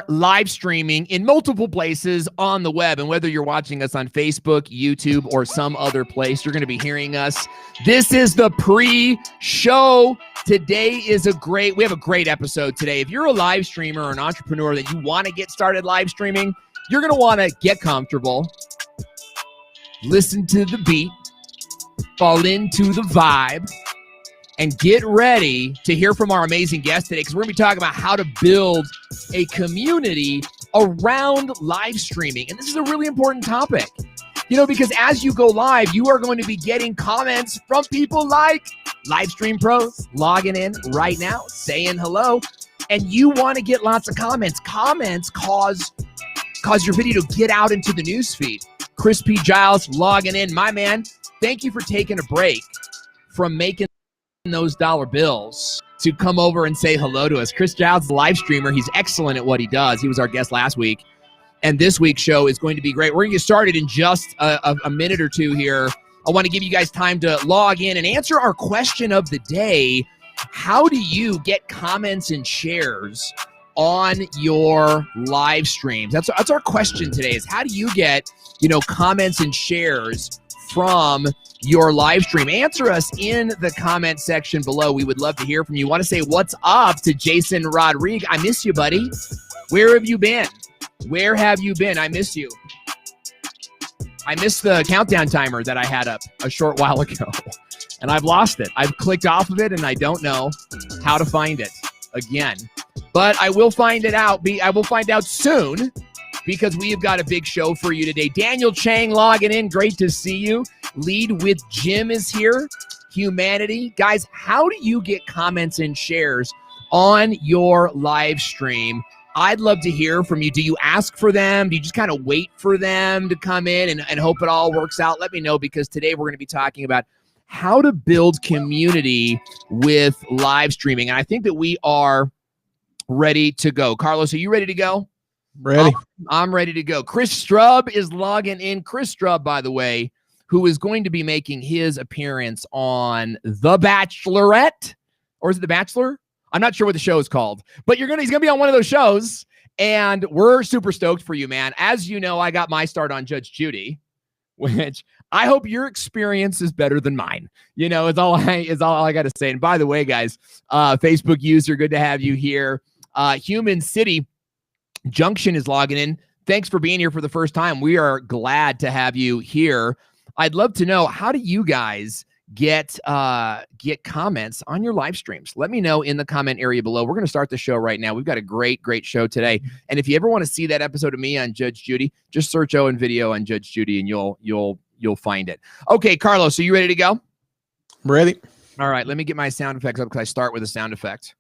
live streaming in multiple places on the web, and whether you're watching us on Facebook, YouTube, or some other place, you're going to be hearing us. This is the pre-show. Today is we have a great episode today. If you're a live streamer or an entrepreneur that you want to get started live streaming, you're going to want to get comfortable, listen to the beat, fall into the vibe, and get ready to hear from our amazing guest today, because we're going to be talking about how to build a community around live streaming. And this is a really important topic, because as you go live, you are going to be getting comments from people like live stream pros logging in right now, saying hello, and you want to get lots of comments. Comments cause your video to get out into the news feed. Chris P. Giles logging in. My man, thank you for taking a break from making those dollar bills to come over and say hello to us. Chris Giles is a live streamer. He's excellent at what he does. He was our guest last week, and this week's show is going to be great. We're going to get started in just a minute or two here. I want to give you guys time to log in and answer our question of the day. How do you get comments and shares on your live streams? That's our question today, is how do you get comments and shares from your live stream? Answer us in the comment section below. We would love to hear from you. Want to say what's up to Jason Rodriguez. I miss you, buddy. Where have you been? Where have you been? I miss you. I missed the countdown timer that I had up a short while ago, and I've lost it. I've clicked off of it, and I don't know how to find it again. But I will find it out. I will find out soon, because we have got a big show for you today. Daniel Chang logging in. Great to see you. Lead with Jim is here. Humanity. Guys, how do you get comments and shares on your live stream? I'd love to hear from you. Do you ask for them? Do you just kind of wait for them to come in and hope it all works out? Let me know, because today we're going to be talking about how to build community with live streaming. And I think that we are ready to go. Carlos, are you ready to go? Ready. I'm ready to go. Chris Strub is logging in. Chris Strub, by the way, who is going to be making his appearance on The Bachelorette, or is it The Bachelor? I'm not sure what the show is called, but he's going to be on one of those shows, and we're super stoked for you, man. As you know, I got my start on Judge Judy, which I hope your experience is better than mine. Is all I got to say. And by the way, guys, Facebook user, good to have you here. Human City Junction is logging in. Thanks for being here for the first time. We are glad to have you here. I'd love to know, how do you guys get comments on your live streams? Let me know in the comment area below. We're going to start the show right now. We've got a great show today. And if you ever want to see that episode of me on Judge Judy, just search Owen Video on Judge Judy, and you'll find it. Okay, Carlos, are you ready to go? Ready. All right, let me get my sound effects up, because I start with a sound effect.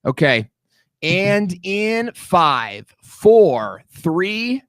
Okay. And in 5, 4, 3.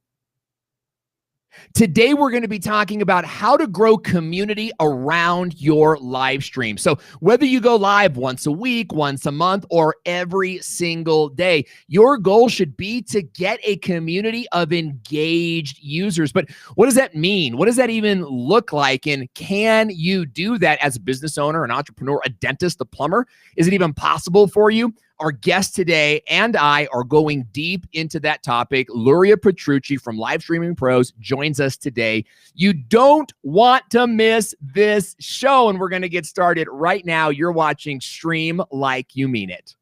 Today, we're going to be talking about how to grow community around your live stream. So whether you go live once a week, once a month, or every single day, your goal should be to get a community of engaged users. But what does that mean? What does that even look like? And can you do that as a business owner, an entrepreneur, a dentist, a plumber? Is it even possible for you? Our guest today and I are going deep into that topic. Luria Petrucci from Live Streaming Pros joins us today. You don't want to miss this show, and we're going to get started right now. You're watching Stream Like You Mean It.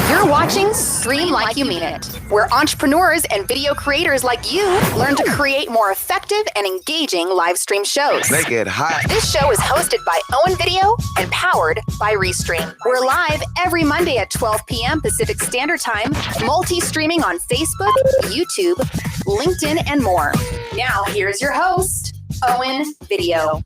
You're watching Stream Like You Mean It, where entrepreneurs and video creators like you learn to create more effective and engaging live stream shows. Make it hot. This show is hosted by Owen Video and powered by Restream. We're live every Monday at 12 p.m. Pacific Standard Time, multi-streaming on Facebook, YouTube, LinkedIn, and more. Now, here's your host, Owen Video.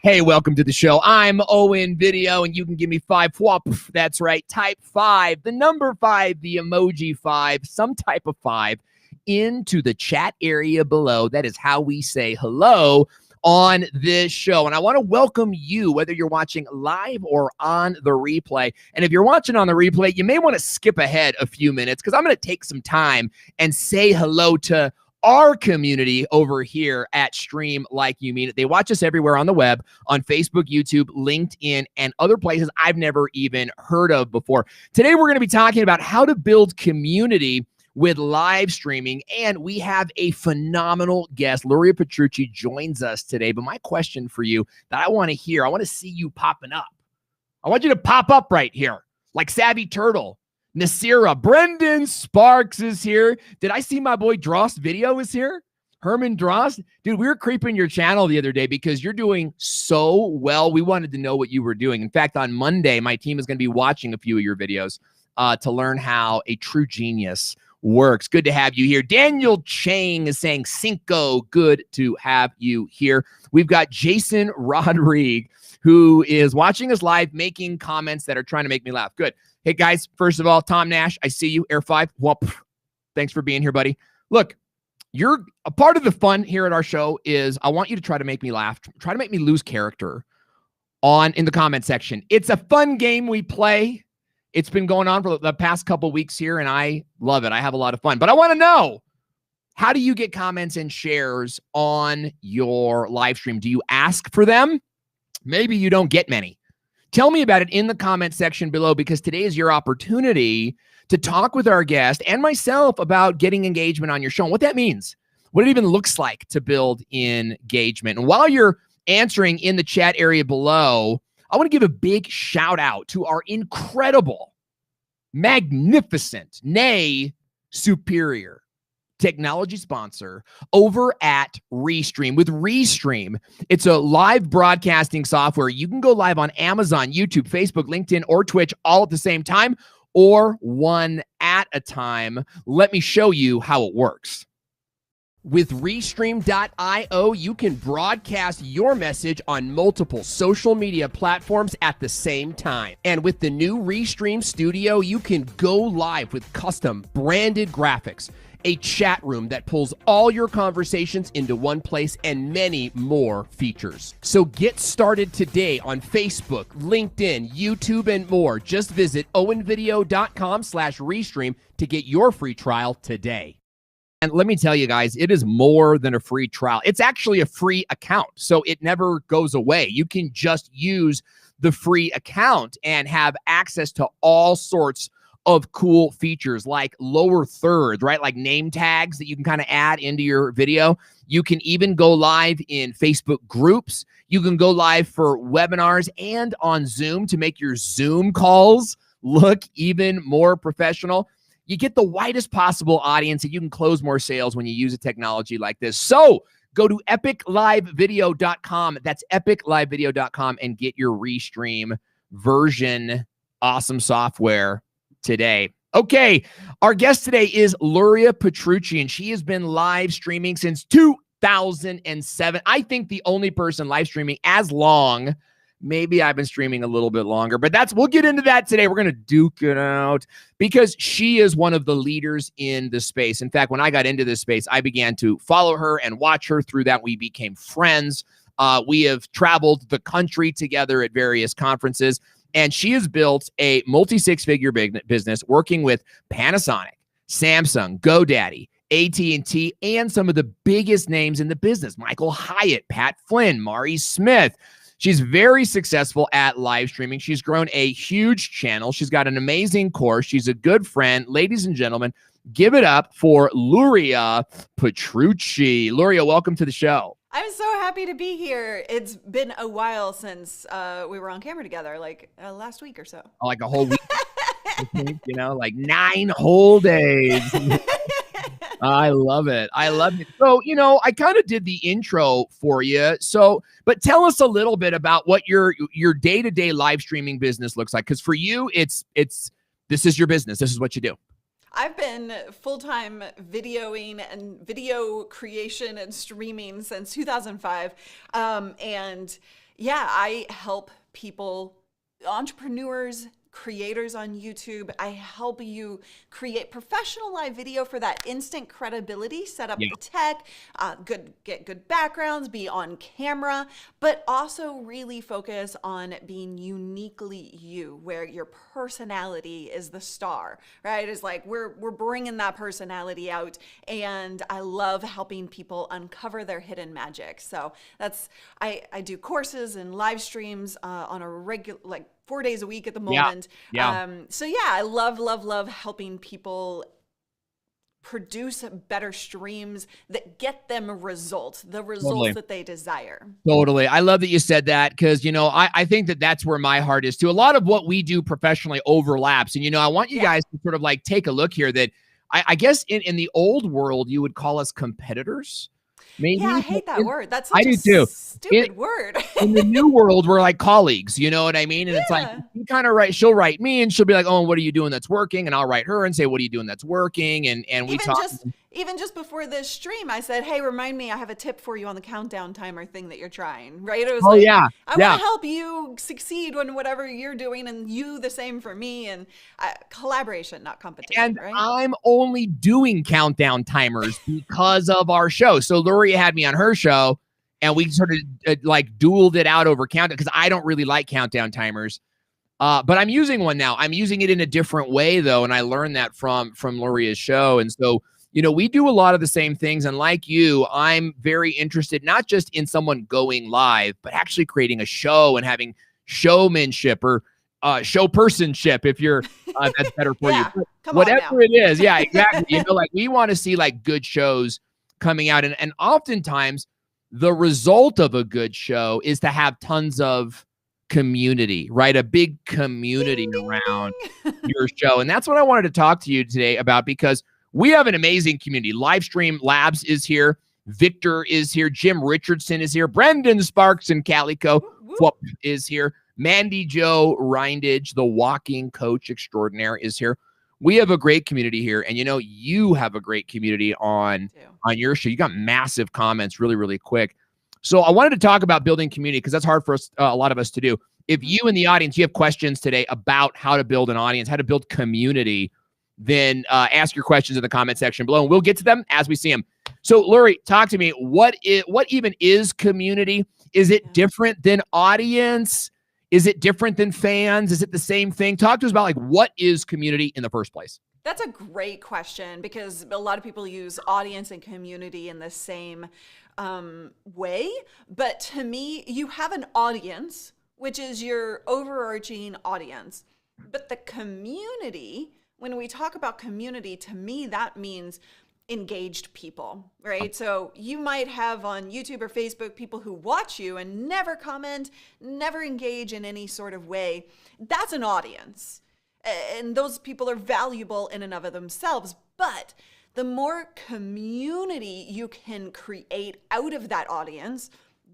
Hey, welcome to the show. I'm Owen Video, and you can give me 5 whoop. That's right. Type 5, the number 5, the emoji 5, some type of 5 into the chat area below. That is how we say hello on this show. And I want to welcome you, whether you're watching live or on the replay. And if you're watching on the replay, you may want to skip ahead a few minutes, because I'm going to take some time and say hello to our community over here at Stream Like You Mean It. They watch us everywhere on the web, on Facebook, YouTube, LinkedIn, and other places I've never even heard of before. Today, we're going to be talking about how to build community with live streaming, and we have a phenomenal guest. Luria Petrucci joins us today, but my question for you that I want to hear, I want to see you popping up. I want you to pop up right here, like Savvy Turtle. Nasira, Brendan Sparks is here. Did I see my boy Drost Video is here? Herman Drost? Dude, we were creeping your channel the other day because you're doing so well. We wanted to know what you were doing. In fact, on Monday, my team is going to be watching a few of your videos to learn how a true genius works. Good to have you here. Daniel Chang is saying, Cinco, good to have you here. We've got Jason Rodrigue, who is watching us live, making comments that are trying to make me laugh. Good. Hey, guys, first of all, Tom Nash, I see you. Air 5, well, thanks for being here, buddy. Look, you're a part of the fun here at our show is I want you to try to make me laugh, try to make me lose character in the comment section. It's a fun game we play. It's been going on for the past couple weeks here, and I love it. I have a lot of fun. But I want to know, how do you get comments and shares on your live stream? Do you ask for them? Maybe you don't get many. Tell me about it in the comment section below, because today is your opportunity to talk with our guest and myself about getting engagement on your show and what that means, what it even looks like to build engagement. And while you're answering in the chat area below, I want to give a big shout out to our incredible, magnificent, nay, superior technology sponsor over at Restream. With Restream, it's a live broadcasting software. You can go live on Amazon, YouTube, Facebook, LinkedIn, or Twitch all at the same time, or one at a time. Let me show you how it works. With Restream.io, you can broadcast your message on multiple social media platforms at the same time. And with the new Restream Studio, you can go live with custom branded graphics, a chat room that pulls all your conversations into one place, and many more features. So get started today on Facebook, LinkedIn, YouTube, and more. Just visit owenvideo.com/restream to get your free trial today. And let me tell you guys, it is more than a free trial. It's actually a free account, so it never goes away. You can just use the free account and have access to all sorts of cool features like lower thirds, right? Like name tags that you can kind of add into your video. You can even go live in Facebook groups. You can go live for webinars and on Zoom to make your Zoom calls look even more professional. You get the widest possible audience, and you can close more sales when you use a technology like this. So go to epiclivevideo.com. That's epiclivevideo.com and get your Restream version. Awesome software today. Okay, our guest today is Luria Petrucci, and she has been live streaming since 2007. I think the only person live streaming as long. Maybe I've been streaming a little bit longer, but we'll get into that today. We're going to duke it out because she is one of the leaders in the space. In fact, when I got into this space, I began to follow her and watch her. Through that, we became friends. We have traveled the country together at various conferences, and she has built a multi-six-figure business working with Panasonic, Samsung, GoDaddy, AT&T, and some of the biggest names in the business: Michael Hyatt, Pat Flynn, Mari Smith. She's very successful at live streaming. She's grown a huge channel. She's got an amazing course. She's a good friend. Ladies and gentlemen, give it up for Luria Petrucci. Luria, welcome to the show. I'm so happy to be here. It's been a while since we were on camera together, like last week or so. Like a whole week, like 9 whole days. I love it. I love it. So, I kind of did the intro for you. So, but tell us a little bit about what your day-to-day live streaming business looks like. Because for you, this is your business. This is what you do. I've been full-time videoing and video creation and streaming since 2005. And yeah, I help people, entrepreneurs, creators on YouTube. I help you create professional live video for that instant credibility, set up the tech, get good backgrounds, be on camera, but also really focus on being uniquely you, where your personality is the star, right? It's like we're bringing that personality out, and I love helping people uncover their hidden magic. So that's, I do courses and live streams on a regular, like 4 days a week at the moment. So yeah, I love helping people produce better streams that get them results, the results that they desire. Totally. I love that you said that, because, you know, I think that that's where my heart is too. A lot of what we do professionally overlaps. And, you know, I want you guys to sort of like take a look here that I guess in the old world, you would call us competitors. Maybe. Yeah, I hate that word. That's such stupid word. In the new world, we're like colleagues, you know what I mean? And it's like, you kind of she'll write me and she'll be like, oh, what are you doing that's working? And I'll write her and say, what are you doing that's working? And we talk. Even just before this stream, I said, hey, remind me, I have a tip for you on the countdown timer thing that you're trying, right? It was I want to help you succeed on whatever you're doing, and you the same for me, and collaboration, not competition, and right? I'm only doing countdown timers because of our show. So Luria had me on her show, and we sort of like dueled it out over countdown, because I don't really like countdown timers. But I'm using one now. I'm using it in a different way, though, and I learned that from Luria's show. And so, you know, we do a lot of the same things. And like you, I'm very interested not just in someone going live, but actually creating a show and having showmanship or show personship, if you're that's better for you. Whatever it is. Yeah, exactly. You know, like we want to see like good shows coming out. And oftentimes the result of a good show is to have tons of community, right? A big community around your show. And that's what I wanted to talk to you today about, because we have an amazing community. Livestream Labs is here. Victor is here. Jim Richardson is here. Brendan Sparks and Calico is here. Mandy Jo Reindage, the walking coach extraordinaire, is here. We have a great community here. And, you know, you have a great community on your show. You got massive comments really, really quick. So I wanted to talk about building community, because that's hard for us, a lot of us to do. If you in the audience, you have questions today about how to build an audience, how to build community, then ask your questions in the comment section below, and we'll get to them as we see them. So, Luria, talk to me. What even is community? Is it different than audience? Is it different than fans? Is it the same thing? Talk to us about like what is community in the first place? That's a great question, because a lot of people use audience and community in the same way. But to me, you have an audience, which is your overarching audience. But the community, when we talk about community, to me, that means engaged people, right? So you might have on YouTube or Facebook people who watch you and never comment, never engage in any sort of way. That's an audience. And those people are valuable in and of themselves. But the more community you can create out of that audience,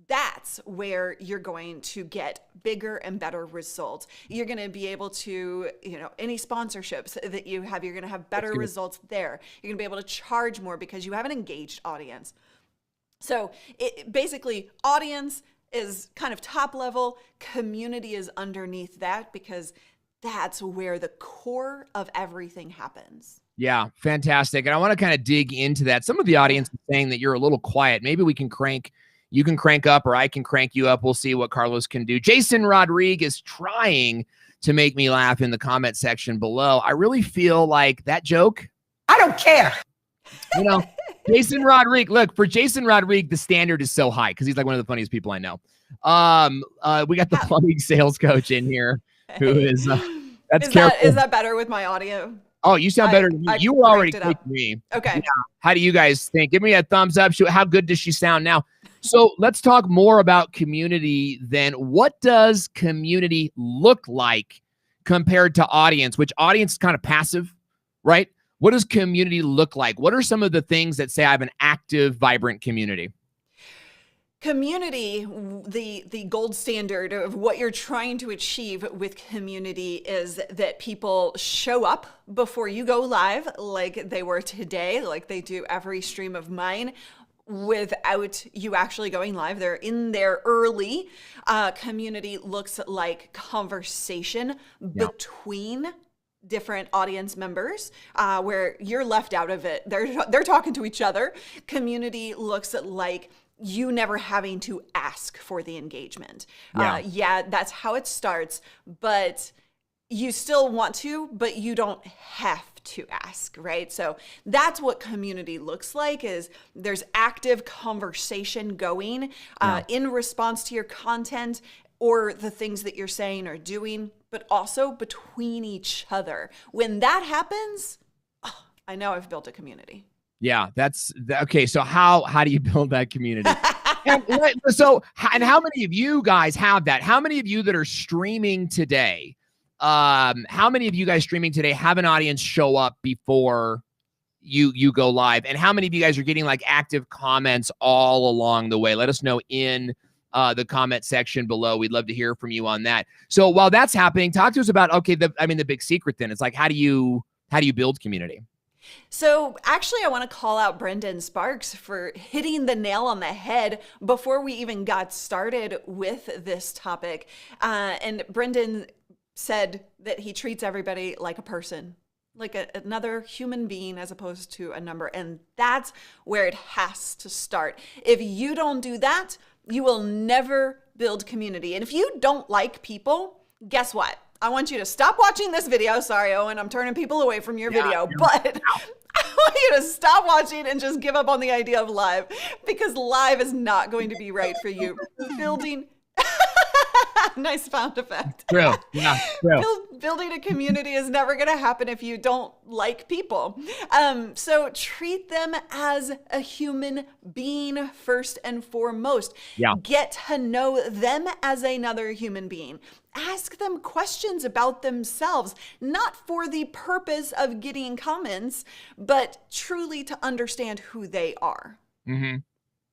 that's where you're going to get bigger and better results. You're going to be able to, you know, any sponsorships that you have, you're going to have better results there. You're going to be able to charge more because you have an engaged audience. So basically, audience is kind of top level. Community is underneath that, because that's where the core of everything happens. Yeah, fantastic. And I want to kind of dig into that. Some of the audience is saying that you're a little quiet. Maybe we can you can crank up, or I can crank you up. We'll see what Carlos can do. Jason Rodriguez is trying to make me laugh in the comment section below. I really feel like that joke, I don't care. You know, Jason Rodriguez, look, for Jason Rodriguez, the standard is so high because he's like one of the funniest people I know. We got the plumbing sales coach in here who is, is that better with my audio? Oh, you sound better than me. You were already with me. Okay. Yeah. How do you guys think? Give me a thumbs up. How good does she sound now? So let's talk more about community then. What does community look like compared to audience, which audience is kind of passive, right? What does community look like? What are some of the things that say I have an active, vibrant community? Community, the gold standard of what you're trying to achieve with community is that people show up before you go live, like they were today, like they do every stream of mine. without you actually going live. They're in there early. Community looks like conversation between different audience members, where you're left out of it. They're talking to each other. Community looks like you never having to ask for the engagement. That's how it starts, but you still want to, but you don't have to ask, right? So that's what community looks like, is there's active conversation going in response to your content or the things that you're saying or doing, but also between each other. When that happens, I know I've built a community. Yeah, okay. So how do you build that community? And how many of you guys have that? How many of you that are streaming today? How many of you guys streaming today have an audience show up before you go live? And how many of you guys are getting like active comments all along the way? Let us know in the comment section below. We'd love to hear from you on that. So while that's happening, talk to us about, the big secret then. It's like, how do you build community? So actually, I want to call out Brendan Sparks for hitting the nail on the head before we even got started with this topic. And Brendan said that he treats everybody like a person, like another human being as opposed to a number. And that's where it has to start. If you don't do that, you will never build community. And if you don't like people, guess what? I want you to stop watching this video. Sorry, Owen, I'm turning people away from your video, but I want you to stop watching and just give up on the idea of live, because live is not going to be right for you. Building nice sound effect. True. Yeah. True. Building a community is never going to happen if you don't like people. So treat them as a human being first and foremost. Yeah. Get to know them as another human being. Ask them questions about themselves, not for the purpose of getting comments, but truly to understand who they are. Mm-hmm.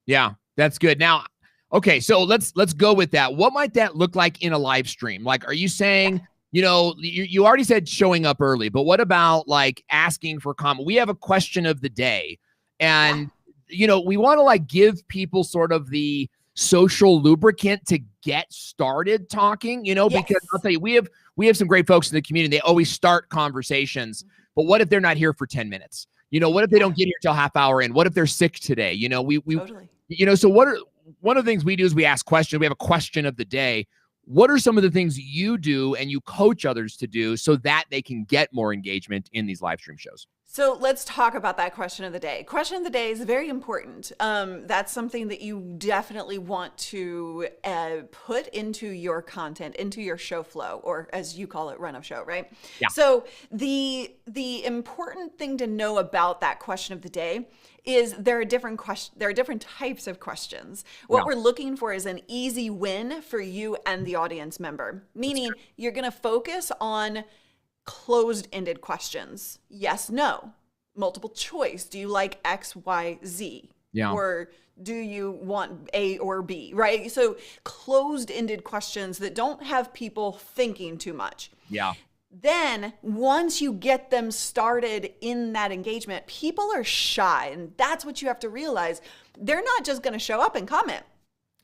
Yeah, that's good. Now, okay, so let's go with that. What might that look like in a live stream? Like, are you saying, you already said showing up early, but what about like asking for comment? We have a question of the day, and we want to like give people sort of the social lubricant to get started talking, because I'll tell you, we have some great folks in the community. They always start conversations, but what if they're not here for 10 minutes? What if they don't get here till half hour in? What if they're sick today? Totally. So one of the things we do is we ask questions. We have a question of the day. What are some of the things you do and you coach others to do so that they can get more engagement in these live stream shows? So let's talk about that question of the day. Question of the day is very important. That's something that you definitely want to put into your content, into your show flow, or as you call it, run of show, right? Yeah. So the important thing to know about that question of the day is there are different types of questions. What we're looking for is an easy win for you and the audience member, meaning you're going to focus on closed-ended questions. Yes, no. Multiple choice. Do you like X, Y, Z? Yeah. Or do you want A or B, right? So closed-ended questions that don't have people thinking too much. Yeah. Then once you get them started in that engagement, people are shy. And that's what you have to realize. They're not just going to show up and comment.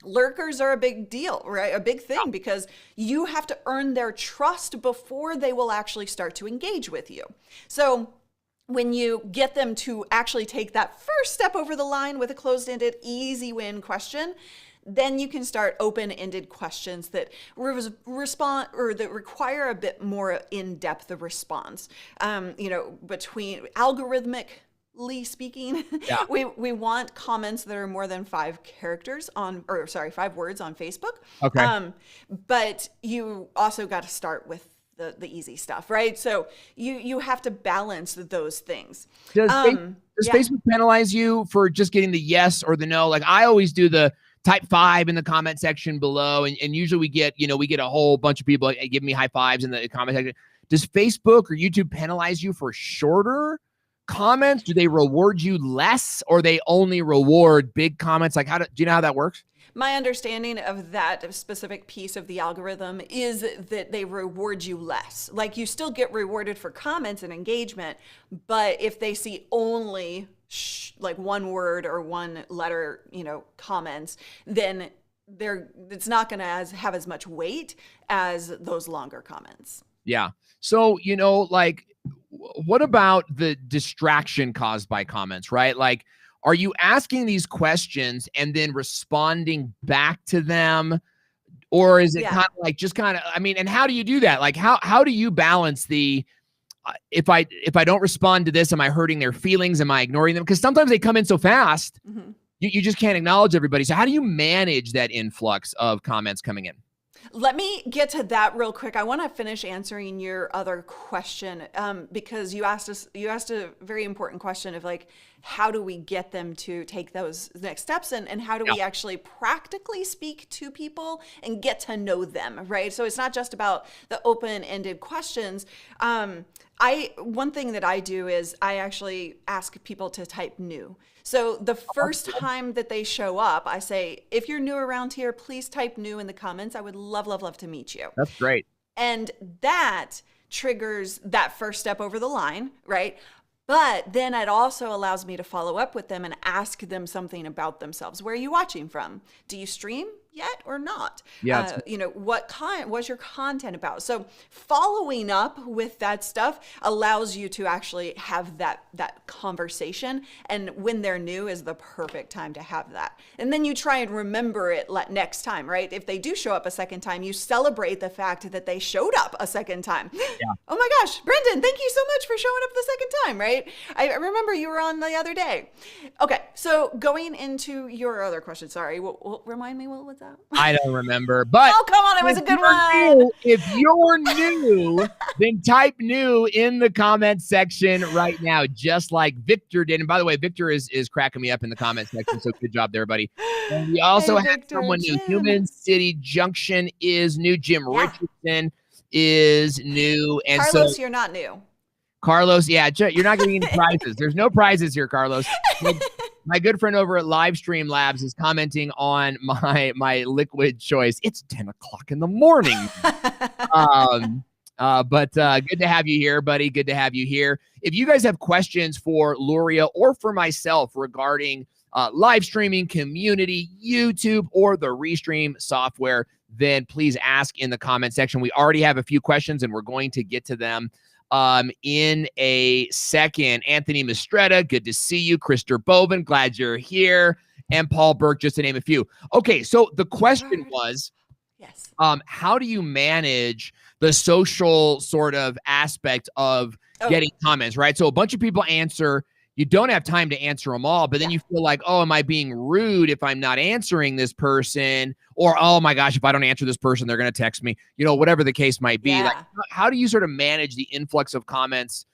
Lurkers are a big deal, right? A big thing, because you have to earn their trust before they will actually start to engage with you. So when you get them to actually take that first step over the line with a closed-ended, easy win question, then you can start open-ended questions that respond or that require a bit more in-depth response. Between algorithmically speaking, we want comments that are more than 5 words on Facebook. Okay. But you also got to start with the easy stuff, right? So you have to balance those things. Does Facebook penalize you for just getting the yes or the no? Like, I always do the type 5 in the comment section below, and usually we get a whole bunch of people giving me high fives in the comment section. Does Facebook or YouTube penalize you for shorter comments? Do they reward you less, or they only reward big comments? Like, do you know how that works? My understanding of that specific piece of the algorithm is that they reward you less. Like, you still get rewarded for comments and engagement, but if they see only like one word or one letter, comments, then it's not going to have as much weight as those longer comments. Yeah. So, like, what about the distraction caused by comments, right? Like, are you asking these questions and then responding back to them? Or is it kind of like, and how do you do that? Like, how do you balance the, if I don't respond to this, am I hurting their feelings? Am I ignoring them? Because sometimes they come in so fast, you just can't acknowledge everybody. So how do you manage that influx of comments coming in? Let me get to that real quick. I want to finish answering your other question because you asked a very important question of like, how do we get them to take those next steps and how do we actually practically speak to people and get to know them, right? So it's not just about the open-ended questions. One thing that I do is I actually ask people to type new. So the first time that they show up, I say, if you're new around here, please type new in the comments. I would love, love, love to meet you. That's great. And that triggers that first step over the line, right? But then it also allows me to follow up with them and ask them something about themselves. Where are you watching from? Do you stream yet or not? Yeah. What's your content about? So following up with that stuff allows you to actually have that conversation. And when they're new is the perfect time to have that. And then you try and remember it next time, right? If they do show up a second time, you celebrate the fact that they showed up a second time. Yeah. Oh my gosh, Brendan, thank you so much for showing up the second time, right? I remember you were on the other day. Okay, so going into your other question, sorry, remind me what was that? I don't remember, but oh, come on, it was a good one. If you're new, then type new in the comments section right now, just like Victor did. And by the way, Victor is cracking me up in the comment section, so good job there, buddy. And we also have someone new. Human City Junction is new. Jim Richardson is new. And Carlos, you're not new. Carlos, you're not getting any prizes. There's no prizes here, Carlos. My good friend over at Livestream Labs is commenting on my liquid choice. It's 10 o'clock in the morning. But good to have you here, buddy. Good to have you here. If you guys have questions for Luria or for myself regarding live streaming, community, YouTube, or the Restream software, then please ask in the comment section. We already have a few questions, and we're going to get to them in a second. Anthony Mistretta, good to see you. Krister Bovin, glad you're here. And Paul Burke, just to name a few. Okay, so the question was, how do you manage the social sort of aspect of getting comments, right? So a bunch of people answer. You don't have time to answer them all, but then you feel like, oh, am I being rude if I'm not answering this person? Or, oh my gosh, if I don't answer this person, they're going to text me, whatever the case might be. Like, how do you sort of manage the influx of comments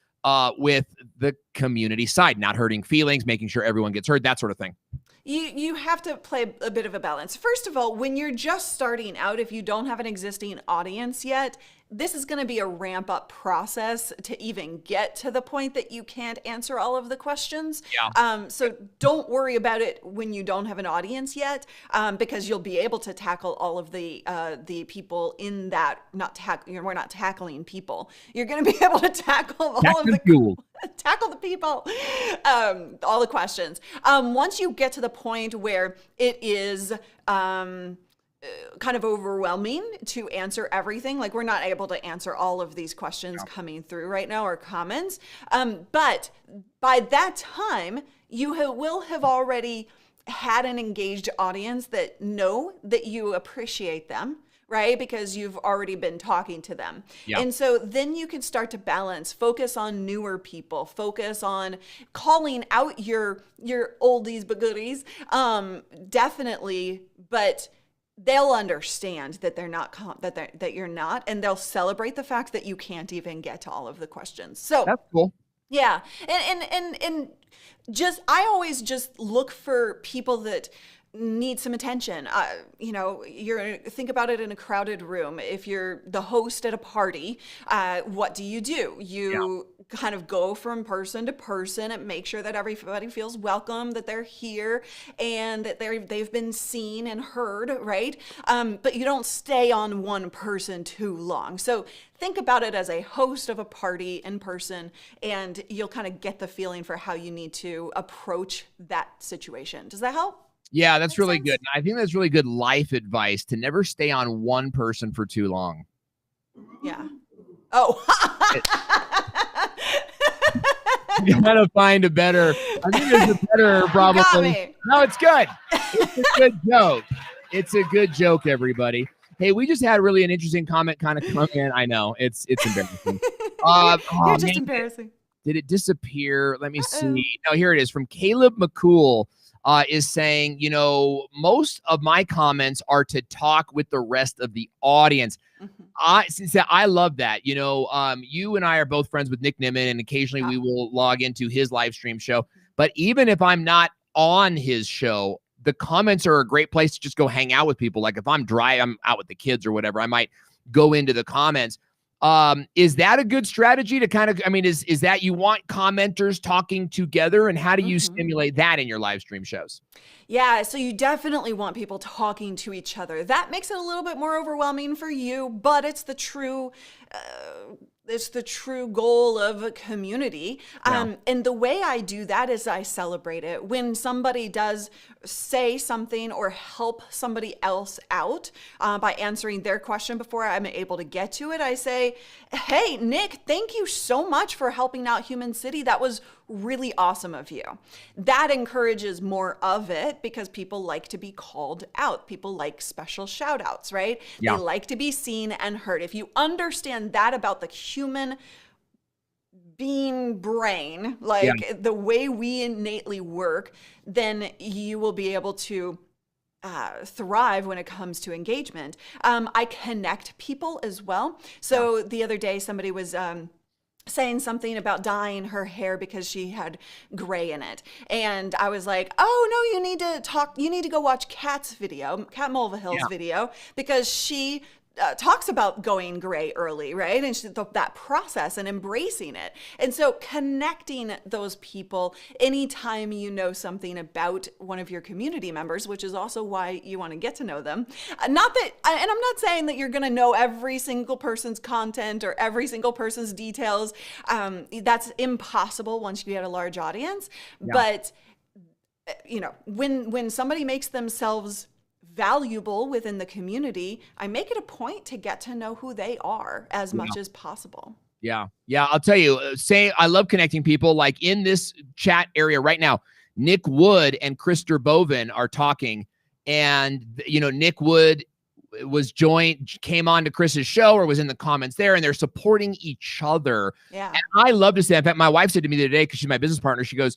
with the community side, not hurting feelings, making sure everyone gets heard, that sort of thing? You have to play a bit of a balance. First of all, when you're just starting out, if you don't have an existing audience yet, this is going to be a ramp up process to even get to the point that you can't answer all of the questions. So don't worry about it when you don't have an audience yet, because you'll be able to tackle all of the people in that. We're not tackling people. You're going to be able to tackle all of the people. Tackle the people, all the questions. Once you get to the point where it is kind of overwhelming to answer everything, like we're not able to answer all of these questions coming through right now or comments, but by that time you will have already had an engaged audience that know that you appreciate them, right? Because you've already been talking to them. And so then you can start to balance, focus on newer people, focus on calling out your oldies but goodies, definitely, but they'll understand that they're not that you're not, and they'll celebrate the fact that you can't even get to all of the questions. So that's cool. Yeah. And just I always just look for people that need some attention. Think about it in a crowded room. If you're the host at a party, what do? You kind of go from person to person and make sure that everybody feels welcome, that they're here and that they've been seen and heard, right? But you don't stay on one person too long. So think about it as a host of a party in person, and you'll kind of get the feeling for how you need to approach that situation. Does that help? Yeah, that's really good. I think that's really good life advice, to never stay on one person for too long. Yeah. Oh. You gotta find a better. I think there's a better probably. You got me. No, it's good. It's a good joke. It's a good joke, everybody. Hey, we just had really an interesting comment kind of come in. I know it's embarrassing. You're just embarrassing. Did it disappear? Let me see. No, here it is from Caleb McCool. Is saying, most of my comments are to talk with the rest of the audience. Mm-hmm. I love that. You and I are both friends with Nick Nimmin, and occasionally we will log into his live stream show. But even if I'm not on his show, the comments are a great place to just go hang out with people. Like if I'm out with the kids or whatever, I might go into the comments. Is that a good strategy to kind of, is that you want commenters talking together, and how do you stimulate that in your live stream shows? Yeah, so you definitely want people talking to each other. That makes it a little bit more overwhelming for you, but it's the true goal of a community. Yeah. And the way I do that is I celebrate it. When somebody does say something or help somebody else out by answering their question before I'm able to get to it, I say, hey, Nick, thank you so much for helping out Human City. That was really awesome of you. That encourages more of it because people like to be called out. People like special shout outs, right? Yeah. They like to be seen and heard. If you understand that about the human being brain, the way we innately work, then you will be able to thrive when it comes to engagement. I connect people as well. So the other day somebody was saying something about dyeing her hair because she had gray in it. And I was like, oh no, you need to go watch Kat Mulvihill's video, because she talks about going gray early, right? And that process and embracing it. And so connecting those people anytime you know something about one of your community members, which is also why you want to get to know them. And I'm not saying that you're going to know every single person's content or every single person's details. That's impossible once you get a large audience. Yeah. But, when somebody makes themselves valuable within the community, I make it a point to get to know who they are as much as possible. Yeah. I'll tell you, I love connecting people. Like in this chat area right now, Nick Wood and Krister Bovin are talking, and Nick Wood came on to Chris's show or was in the comments there, and they're supporting each other. Yeah. And I love to say, in fact, my wife said to me the other day, because she's my business partner, she goes,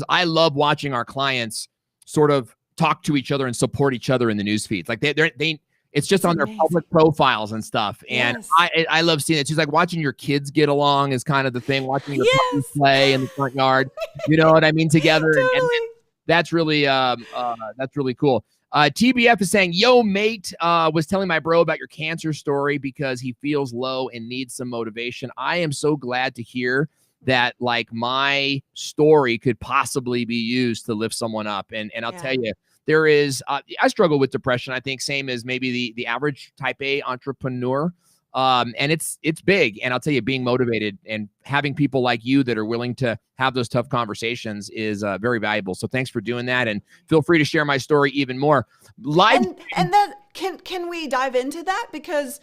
I love watching our clients sort of talk to each other and support each other in the news feeds. Like it's just on their public profiles and stuff. And I love seeing it. She's like, watching your kids get along is kind of the thing, watching your puppies play in the front yard, you know what I mean? Together. Totally. And that's really cool. TBF is saying, yo, mate, was telling my bro about your cancer story because he feels low and needs some motivation. I am so glad to hear that my story could possibly be used to lift someone up. And I'll tell you, there is, I struggle with depression, I think same as maybe the average type A entrepreneur. And it's big. And I'll tell you, being motivated and having people like you that are willing to have those tough conversations is very valuable. So thanks for doing that. And feel free to share my story even more. And then can we dive into that? Because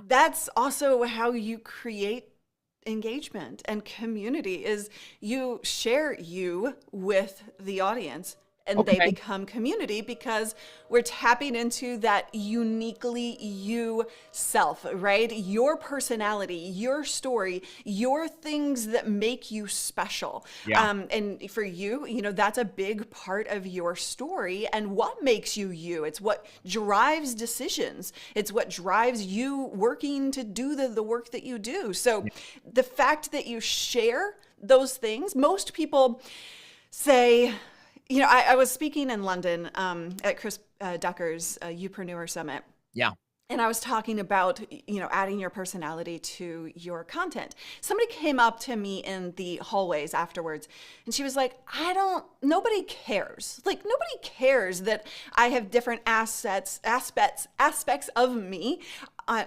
that's also how you create engagement and community, is you share you with the audience. And they become community because we're tapping into that uniquely you self, right? Your personality, your story, your things that make you special. Yeah. And for you, that's a big part of your story and what makes you you. It's what drives decisions. It's what drives you working to do the work that you do. So the fact that you share those things, most people say, I was speaking in London at Chris Ducker's Youpreneur Summit. Yeah. And I was talking about, adding your personality to your content. Somebody came up to me in the hallways afterwards, and she was like, nobody cares. Like, nobody cares that I have different aspects of me.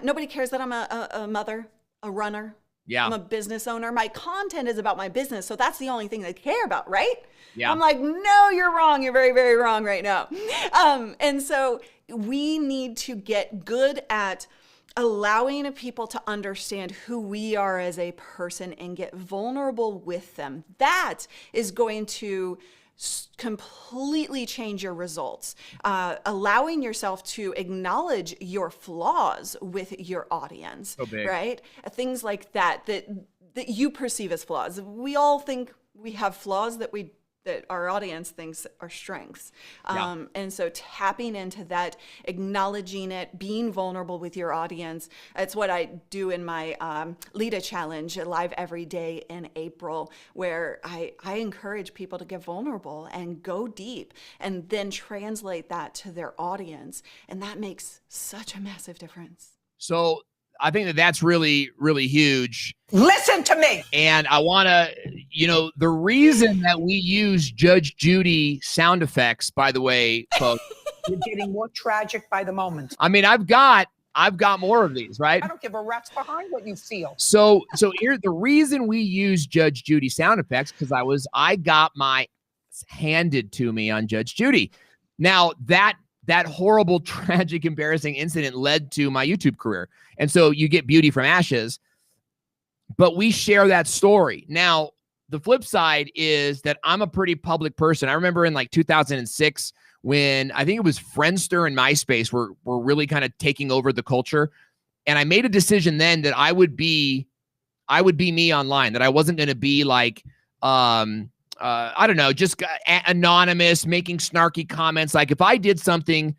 Nobody cares that I'm a mother, a runner. Yeah. I'm a business owner. My content is about my business. So that's the only thing they care about, right? Yeah. I'm like, no, you're wrong. You're very, very wrong right now. And so we need to get good at allowing people to understand who we are as a person and get vulnerable with them. That is going to completely change your results. Allowing yourself to acknowledge your flaws with your audience, right? Things like that you perceive as flaws. We all think we have flaws that our audience thinks are strengths. And so tapping into that, acknowledging it, being vulnerable with your audience. It's what I do in my LEDA challenge live every day in April, where I encourage people to get vulnerable and go deep and then translate that to their audience. And that makes such a massive difference. So I think that's really, really huge. Listen to me. And I want to, the reason that we use Judge Judy sound effects, by the way, folks. You're getting more tragic by the moment. I mean, I've got more of these, right? I don't give a rat's behind what you feel. So here, the reason we use Judge Judy sound effects, because I got my handed to me on Judge Judy. Now that horrible, tragic, embarrassing incident led to my YouTube career. And so you get beauty from ashes, but we share that story. Now, the flip side is that I'm a pretty public person. I remember in like 2006, when I think it was Friendster and MySpace were really kind of taking over the culture. And I made a decision then that I would be me online, that I wasn't going to be like, I don't know, just anonymous, making snarky comments. Like if I did something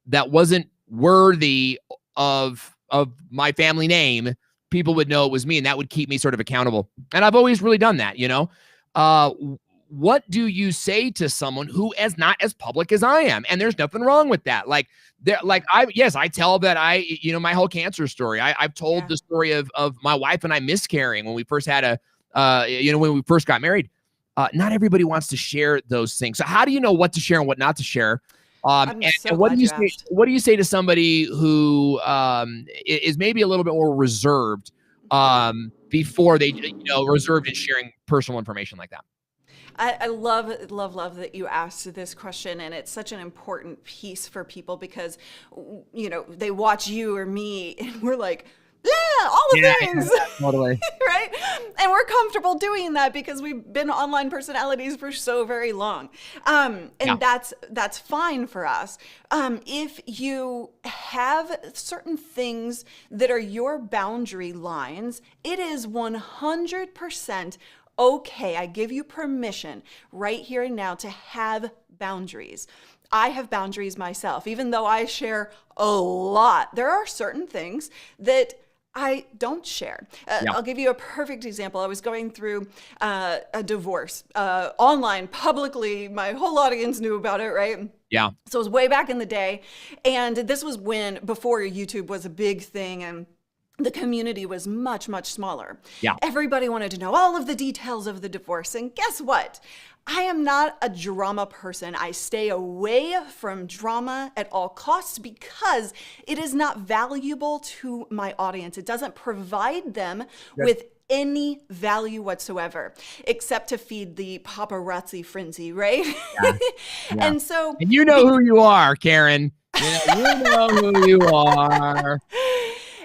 that wasn't worthy of my family name, people would know it was me, and that would keep me sort of accountable. And I've always really done that, What do you say to someone who is not as public as I am? And there's nothing wrong with that. I tell that my whole cancer story. I've told the story of my wife and I miscarrying when we first had when we first got married. Not everybody wants to share those things. So how do you know what to share and what not to share? And what do you say? What do you say to somebody who is maybe a little bit more reserved before they, reserved in sharing personal information like that? I love that you asked this question, and it's such an important piece for people because, they watch you or me and we're like, yeah, all the things. Yeah, totally. Right? And we're comfortable doing that because we've been online personalities for so very long. That's fine for us. If you have certain things that are your boundary lines, it is 100% okay. I give you permission right here and now to have boundaries. I have boundaries myself, even though I share a lot. There are certain things that I don't share. I'll give you a perfect example. I was going through a divorce online, publicly. My whole audience knew about it, right? Yeah. So it was way back in the day. And this was before YouTube was a big thing and the community was much, much smaller. Yeah. Everybody wanted to know all of the details of the divorce. And guess what? I am not a drama person. I stay away from drama at all costs because it is not valuable to my audience. It doesn't provide them with any value whatsoever, except to feed the paparazzi frenzy, right? Yeah. And so... And you know who you are, Karen. You know who you are.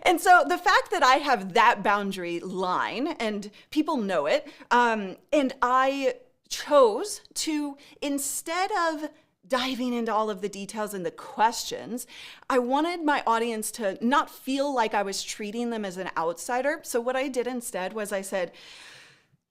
And so the fact that I have that boundary line, and people know it, and I chose to, instead of diving into all of the details and the questions, I wanted my audience to not feel like I was treating them as an outsider. So what I did instead was I said,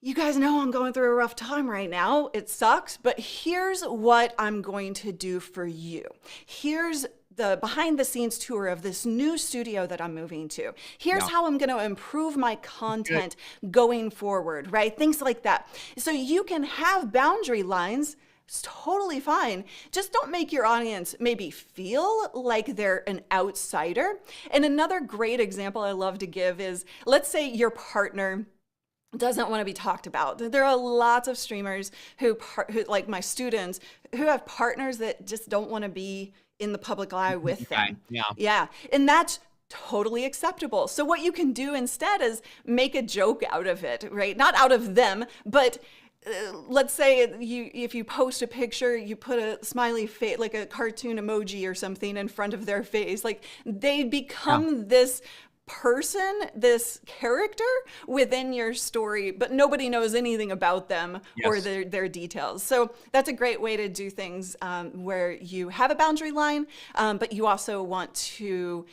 you guys know I'm going through a rough time right now. It sucks, but here's what I'm going to do for you. Here's the behind the scenes tour of this new studio that I'm moving to. Here's how I'm going to improve my content going forward, right? Things like that. So you can have boundary lines, It's totally fine. Just don't make your audience maybe feel like they're an outsider. And another great example I love to give is, let's say your partner doesn't want to be talked about. There are lots of streamers who like my students, who have partners that just don't want to be in the public eye with them. Yeah. And that's totally acceptable. So what you can do instead is make a joke out of it, right? Not out of them, but let's say if you post a picture, you put a smiley face, like a cartoon emoji or something in front of their face. Like they become this person, this character within your story, but nobody knows anything about them or their details. So that's a great way to do things where you have a boundary line, but you also want to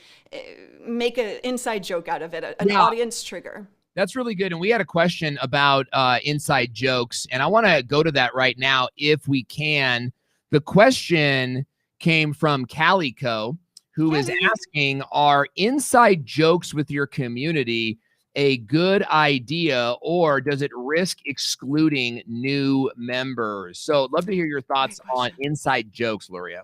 make an inside joke out of it, an audience trigger. That's really good. And we had a question about inside jokes, and I want to go to that right now if we can. The question came from Calico, who is asking, are inside jokes with your community a good idea, or does it risk excluding new members? So I'd love to hear your thoughts on inside jokes, Luria.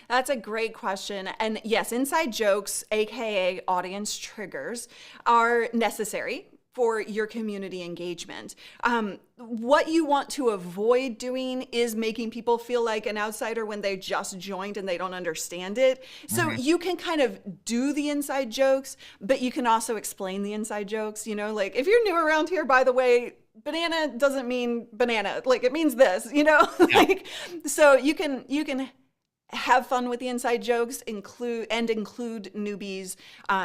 That's a great question. And yes, inside jokes, AKA audience triggers, are necessary for your community engagement. What you want to avoid doing is making people feel like an outsider when they just joined and they don't understand it. So you can kind of do the inside jokes, but you can also explain the inside jokes. You know, like if you're new around here, by the way, banana doesn't mean banana. Like it means this, you know, like, so you can have fun with the inside jokes, include newbies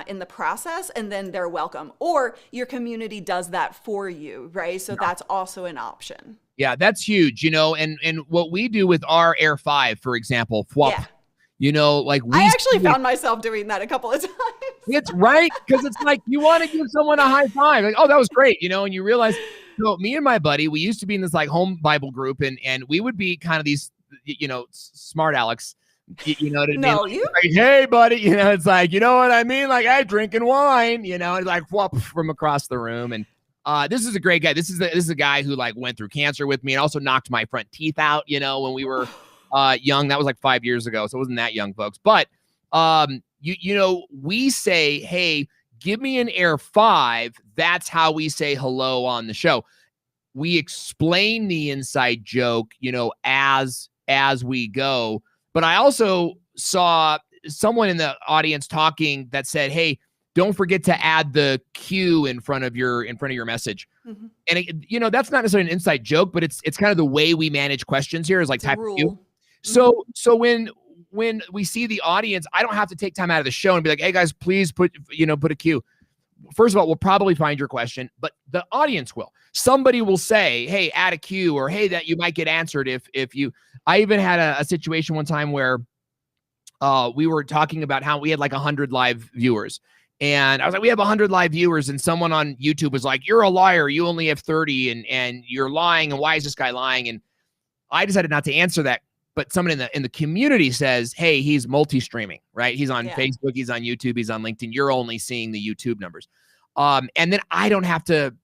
in the process, and then they're welcome. Or your community does that for you, right? So that's also an option. Yeah, that's huge, you know, and what we do with our Air 5, for example, you know, like I actually found myself doing that a couple of times. It's right, because it's like you want to give someone a high five, like, oh, that was great, you know, and you realize, so me and my buddy, we used to be in this like home Bible group, and we would be kind of these, you know, smart Alex, you know what I mean? No, like, hey, buddy, you know, it's like, you know what I mean? Like, I drinking wine, you know, and like whoop from across the room. And this is a great guy. This is a guy who like went through cancer with me and also knocked my front teeth out, you know, when we were young. That was like 5 years ago, so it wasn't that young, folks. But you know, we say, hey, give me an Air 5. That's how we say hello on the show. We explain the inside joke, you know, as we go. But I also saw someone in the audience talking that said, hey, don't forget to add the Q in front of your message. And you know, that's not necessarily an inside joke, but it's kind of the way we manage questions here is like type of Q. So when we see the audience, I don't have to take time out of the show and be like, hey guys, please put a Q. First of all, we'll probably find your question, but the audience will. Somebody will say, hey, add a Q, or hey, that you might get answered if you. I even had a situation one time where we were talking about how we had like 100 live viewers. And I was like, we have 100 live viewers. And someone on YouTube was like, you're a liar. You only have 30 and you're lying. And why is this guy lying? And I decided not to answer that. But someone in the community says, hey, he's multi-streaming, right? He's on Facebook, he's on YouTube, he's on LinkedIn. You're only seeing the YouTube numbers. And then I don't have to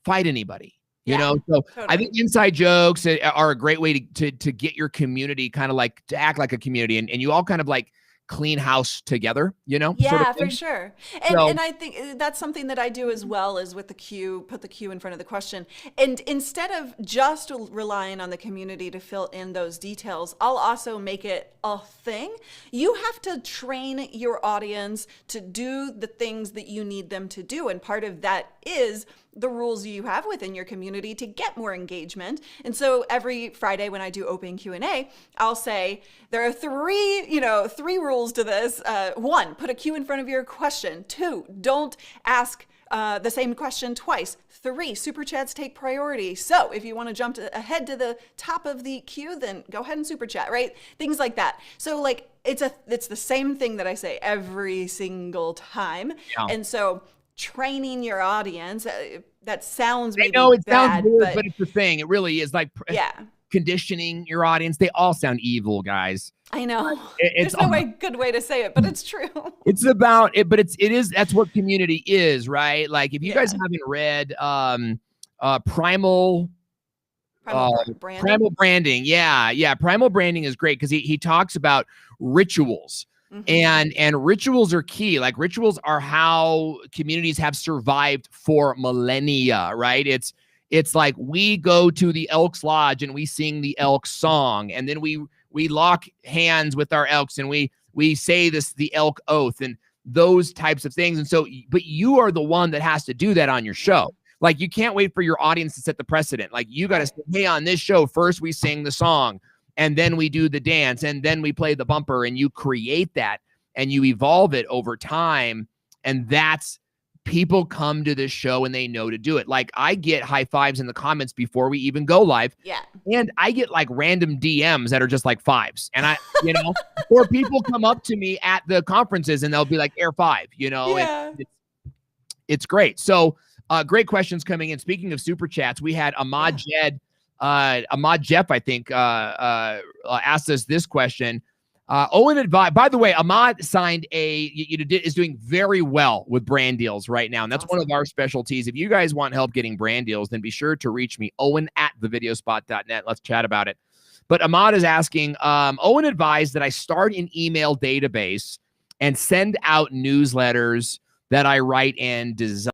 fight anybody, you know? So totally. I think inside jokes are a great way to get your community kind of like to act like a community. And you all kind of like clean house together, you know? Yeah, sort of for sure. And I think that's something that I do as well, is with the Q, put the Q in front of the question. And instead of just relying on the community to fill in those details, I'll also make it a thing. You have to train your audience to do the things that you need them to do. And part of that is the rules you have within your community to get more engagement. And so every Friday when I do open Q&A, I'll say there are three rules to this. 1, put a Q in front of your question. 2, don't ask the same question twice. 3, super chats take priority. So if you want to jump ahead to the top of the queue, then go ahead and super chat, right? Things like that. So like it's the same thing that I say every single time. Yeah. And so training your audience, that sounds maybe it bad, sounds weird, but it's the thing. It really is like conditioning your audience. They all sound evil, guys. I know. There's no good way to say it, but it's true. It's about it, but that's what community is, right? Like if you guys haven't read Primal Branding. Primal branding. Yeah. Primal branding is great because he talks about rituals. And rituals are key. Like rituals are how communities have survived for millennia, right? It's like we go to the Elks Lodge and we sing the Elks song, and then we lock hands with our elks and we say the elk oath and those types of things. And so, but you are the one that has to do that on your show. Like you can't wait for your audience to set the precedent. Like you got to say, hey, on this show, first we sing the song, and then we do the dance, and then we play the bumper, and you create that and you evolve it over time. And that's people come to this show and they know to do it. Like I get high fives in the comments before we even go live. Yeah. And I get like random DMs that are just like fives. And or people come up to me at the conferences and they'll be like air five, Yeah. It's great. So great questions coming in. Speaking of super chats, we had Ahmad Jeff, I think, asked us this question. Owen advised, by the way, Ahmad signed is doing very well with brand deals right now. And that's one of our specialties. If you guys want help getting brand deals, then be sure to reach me, Owen@thevideospot.net. Let's chat about it. But Ahmad is asking, Owen advised that I start an email database and send out newsletters that I write and design.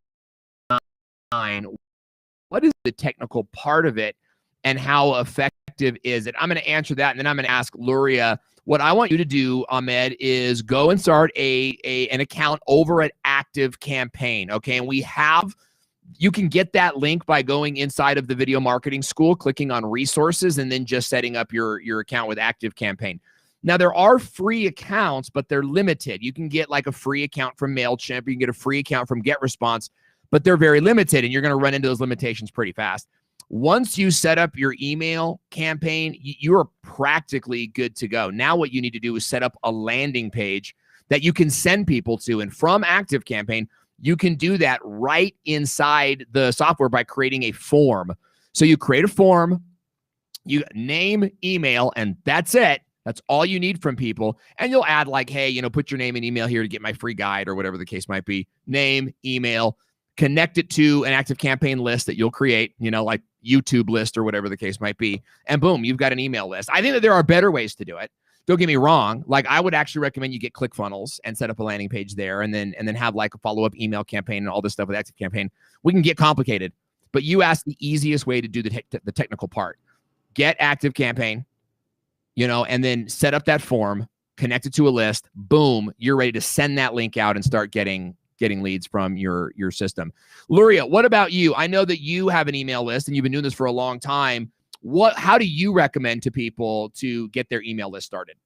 What is the technical part of it and how effective is it? I'm going to answer that, and then I'm going to ask Luria. What I want you to do, Ahmed, is go and start an account over at Active Campaign. Okay. And you can get that link by going inside of the Video Marketing School, clicking on resources, and then just setting up your account with Active Campaign. Now, there are free accounts, but they're limited. You can get like a free account from MailChimp. You can get a free account from GetResponse, but they're very limited, and you're going to run into those limitations pretty fast. Once you set up your email campaign, you are practically good to go. Now what you need to do is set up a landing page that you can send people to. And from Active Campaign, you can do that right inside the software by creating a form. So you create a form, you name, email, and that's it. That's all you need from people. And you'll add like, hey, put your name and email here to get my free guide or whatever the case might be. Name, email, connect it to an Active Campaign list that you'll create, like YouTube list or whatever the case might be. And boom, you've got an email list. I think that there are better ways to do it. Don't get me wrong. Like I would actually recommend you get ClickFunnels and set up a landing page there and then have like a follow-up email campaign and all this stuff with Active Campaign. We can get complicated, but you ask the easiest way to do the technical part. Get Active Campaign, and then set up that form, connect it to a list. Boom, you're ready to send that link out and start getting leads from your system. Luria, what about you? I know that you have an email list and you've been doing this for a long time. How do you recommend to people to get their email list started?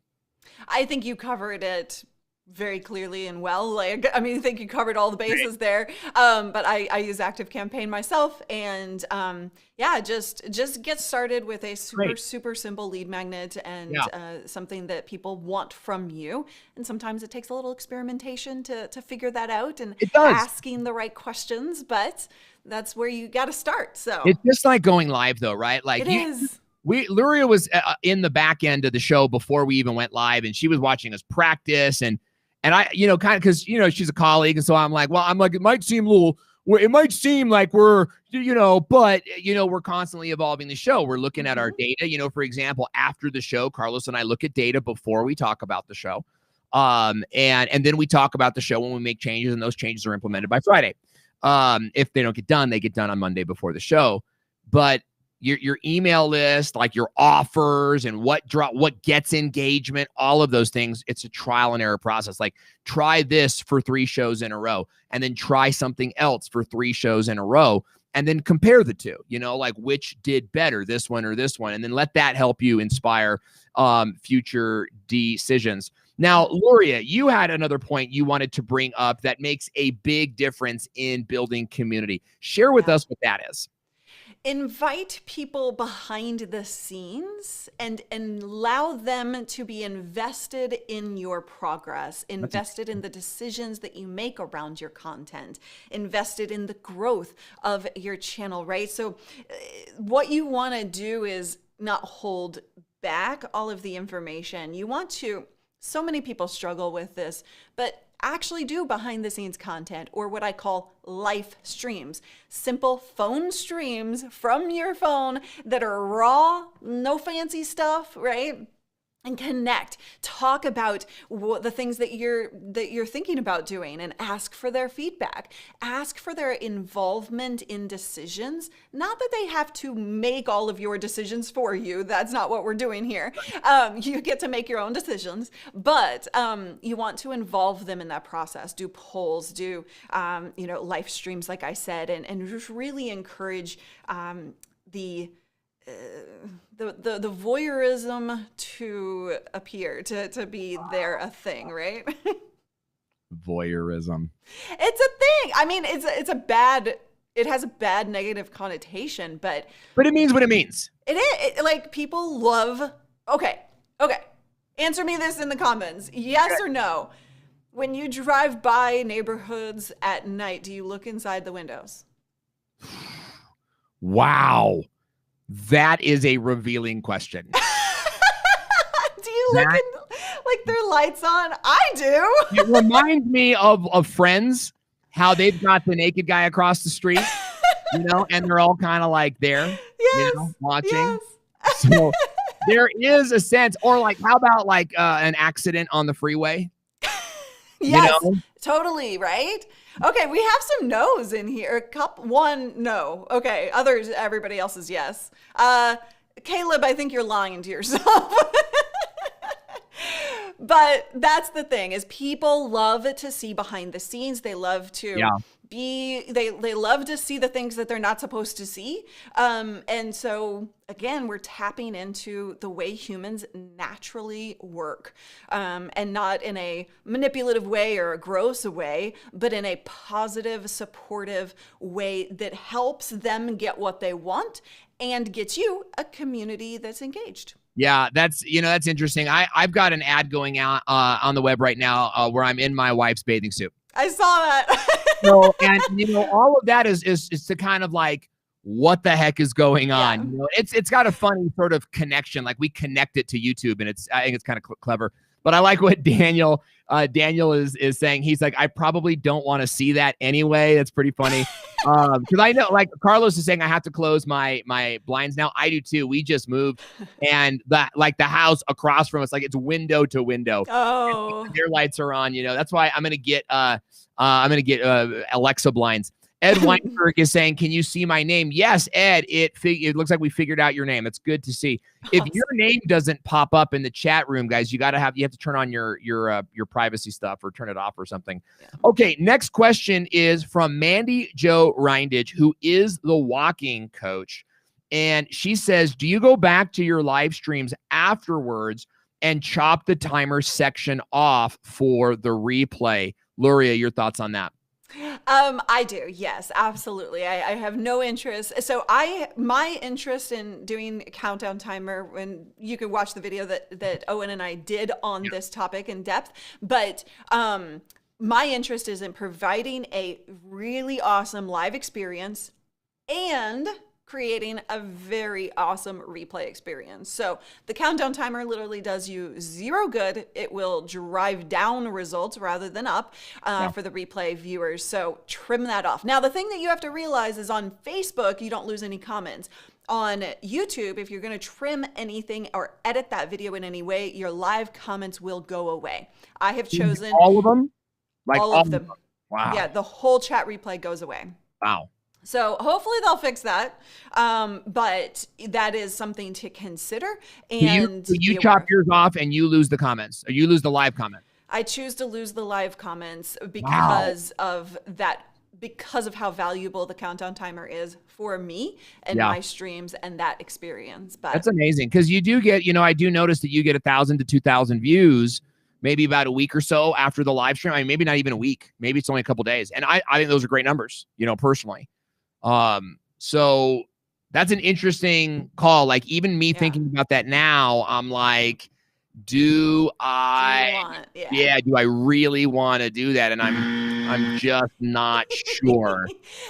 I think you covered it very clearly and well. I think you covered all the bases there. But I use Active Campaign myself, and just get started with a super simple lead magnet and something that people want from you. And sometimes it takes a little experimentation to figure that out and asking the right questions, but that's where you got to start. So it's just like going live though, right? Like it is. Luria was in the back end of the show before we even went live, and she was watching us practice and I, kind of, because, she's a colleague. And so I'm like, it might seem like we're, but, we're constantly evolving the show. We're looking at our data, for example, after the show, Carlos and I look at data before we talk about the show. And then we talk about the show when we make changes, and those changes are implemented by Friday. If they don't get done, they get done on Monday before the show. But your email list, like your offers and what gets engagement, all of those things, it's a trial and error process. Like try this for 3 shows in a row, and then try something else for 3 shows in a row, and then compare the two, like which did better, this one or this one, and then let that help you inspire future decisions. Now, Luria, you had another point you wanted to bring up that makes a big difference in building community. Share with us what that is. Invite people behind the scenes and allow them to be invested in your progress, invested in the decisions that you make around your content, invested in the growth of your channel, right? So what you want to do is not hold back all of the information. You want to, so many people struggle with this, but actually do behind the scenes content, or what I call live streams. Simple phone streams from your phone that are raw, no fancy stuff, right? And connect, talk about the things that you're thinking about doing, and ask for their feedback, ask for their involvement in decisions. Not that they have to make all of your decisions for you. That's not what we're doing here. You get to make your own decisions, but you want to involve them in that process. Do polls, do live streams, like I said, and just really encourage the voyeurism to appear, to be there a thing, right? Voyeurism. It's a thing. I mean, it has a bad negative connotation, but it means what it means. It is. Like, people love, okay. Answer me this in the comments. Yes or no? When you drive by neighborhoods at night, do you look inside the windows? Wow. That is a revealing question. Do you look in, like, their lights on? I do. It reminds me of Friends, how they've got the naked guy across the street, and they're all kind of like there, watching. Yes. So there is a sense, or like, how about like an accident on the freeway? Yes, totally, right? Okay, we have some no's in here. One no. Okay, everybody else is yes. Caleb, I think you're lying to yourself. But that's the thing, is people love to see behind the scenes. They love to they love to see the things that they're not supposed to see. And so again, we're tapping into the way humans naturally work, and not in a manipulative way or a gross way, but in a positive, supportive way that helps them get what they want and gets you a community that's engaged. Yeah, that's interesting. I've got an ad going out on the web right now where I'm in my wife's bathing suit. I saw that. So, and all of that is to kind of like, what the heck is going on? Yeah. It's got a funny sort of connection. Like, we connect it to YouTube, and I think it's kind of clever. But I like what Daniel is saying. He's like, I probably don't want to see that anyway. That's pretty funny. Because I know, like, Carlos is saying, I have to close my blinds now. I do too. We just moved, and the house across from us, like, it's window to window. Oh, their lights are on. That's why I'm gonna get Alexa blinds. Ed Weinberg is saying, can you see my name? Yes, Ed, it looks like we figured out your name. It's good to see. If your name doesn't pop up in the chat room, guys, you have to turn on your privacy stuff, or turn it off or something. Yeah. Okay, next question is from Mandy Jo Reindage, who is the walking coach. And she says, do you go back to your live streams afterwards and chop the timer section off for the replay? Luria, your thoughts on that? I do. Yes, absolutely. I have no interest. So my interest in doing a countdown timer, when you could watch the video that Owen and I did on this topic in depth, but my interest is in providing a really awesome live experience and creating a very awesome replay experience. So the countdown timer literally does you zero good. It will drive down results rather than up for the replay viewers. So trim that off. Now, the thing that you have to realize is, on Facebook, you don't lose any comments. On YouTube, if you're going to trim anything or edit that video in any way, your live comments will go away. I have chosen all of them. Like all of them. Wow. Yeah, the whole chat replay goes away. Wow. So hopefully they'll fix that, but that is something to consider. And you chop yours off and you lose the comments, or you lose the live comment. I choose to lose the live comments because of that, because of how valuable the countdown timer is for me and my streams and that experience. But that's amazing, because you do get, I do notice that you get 1,000 to 2,000 views maybe about a week or so after the live stream. I mean, maybe not even a week. Maybe it's only a couple days. And I think those are great numbers, personally. So that's an interesting call. Like, even me thinking about that now, I'm like, do I really want to do that? And I'm just not sure.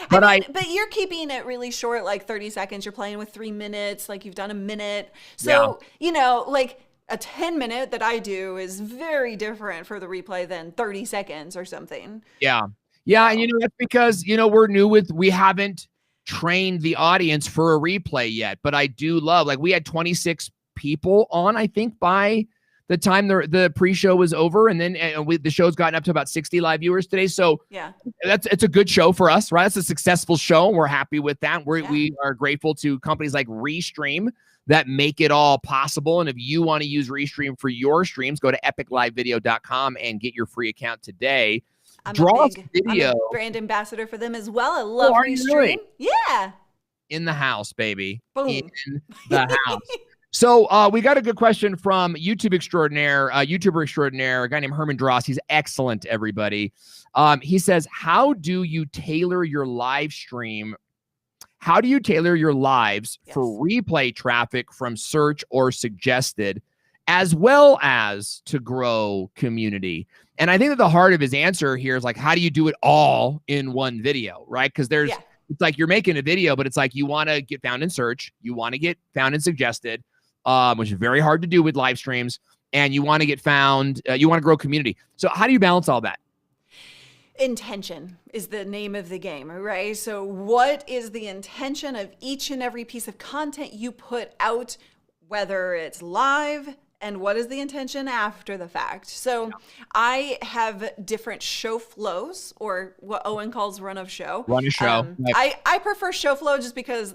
But you're keeping it really short, like 30 seconds. You're playing with 3 minutes, like you've done a minute. So, a 10-minute that I do is very different for the replay than 30 seconds or something. Yeah. Yeah. And that's because, we're new we haven't trained the audience for a replay yet, but I do love, like, we had 26 people on, I think, by the time the pre-show was over. And then the show's gotten up to about 60 live viewers today. So yeah, it's a good show for us, right? It's a successful show. And we're happy with that. We are grateful to companies like Restream that make it all possible. And if you want to use Restream for your streams, go to epiclivevideo.com and get your free account today. I'm Draw a brand ambassador for them as well. I love Restream. Really? Yeah. In the house, baby. Boom. In the house. So we got a good question from YouTuber extraordinaire, a guy named Herman Dross. He's excellent, everybody. He says, how do you tailor your live stream? How do you tailor your lives for replay traffic from search or suggested, as well as to grow community? And I think that the heart of his answer here is like, how do you do it all in one video, right? Because it's like you're making a video, but it's like you want to get found in search, you want to get found in suggested, which is very hard to do with live streams, and you want to get found, you want to grow community. So how do you balance all that? Intention is the name of the game, right? So what is the intention of each and every piece of content you put out, whether it's live, and what is the intention after the fact? So I have different show flows, or what Owen calls run of show. Run a show. I prefer show flow just because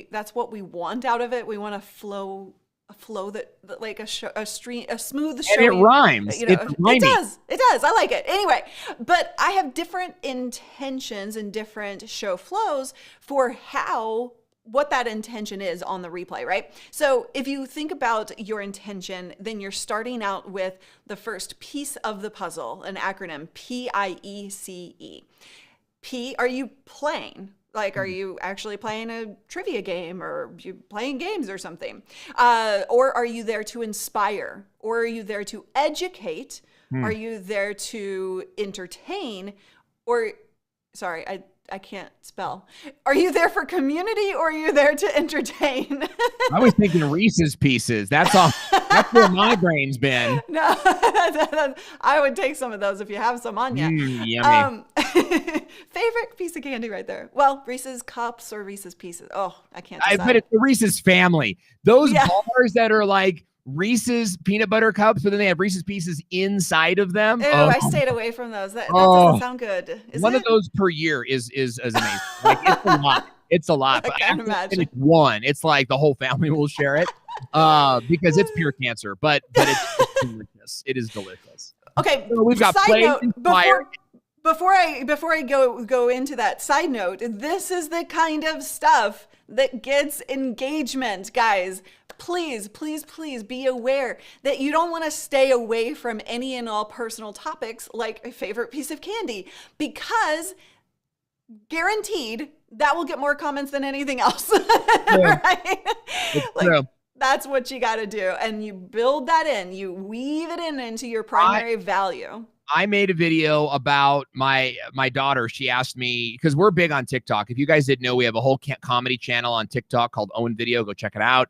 that's what we want out of it. We want a flow that like a smooth show. And it rhymes. It does. I like it. Anyway, but I have different intentions and different show flows for what that intention is on the replay, right? So if you think about your intention, then you're starting out with the first piece of the puzzle, an acronym, PIECE. P, are you playing? Like, are you actually playing a trivia game, or are you playing games or something? Or are you there to inspire? Or are you there to educate? Are you there to entertain? Or, sorry, I can't spell. Are you there for community, or are you there to entertain? I was thinking Reese's Pieces. That's all. That's where my brain's been. No, I would take some of those if you have some on you. Yummy. Favorite piece of candy right there. Well, Reese's Cups or Reese's Pieces. Oh, I can't decide. I bet it's the Reese's family. Those bars that are like Reese's peanut butter cups, but then they have Reese's Pieces inside of them. Ew, I stayed away from those. That doesn't sound good. One of those per year is amazing. Like, it's a lot. It's a lot. I can't imagine. It's one. It's like the whole family will share it because it's pure cancer. But it's delicious. It is delicious. Okay. So we've got side note, before I go into that, side note, this is the kind of stuff that gets engagement, guys. Please, please, please be aware that you don't want to stay away from any and all personal topics like a favorite piece of candy, because guaranteed that will get more comments than anything else. Right? That's what you got to do. And you build that in, you weave it into your primary value. I made a video about my daughter. She asked me, because we're big on TikTok. If you guys didn't know, we have a whole comedy channel on TikTok called Owen Video. Go check it out.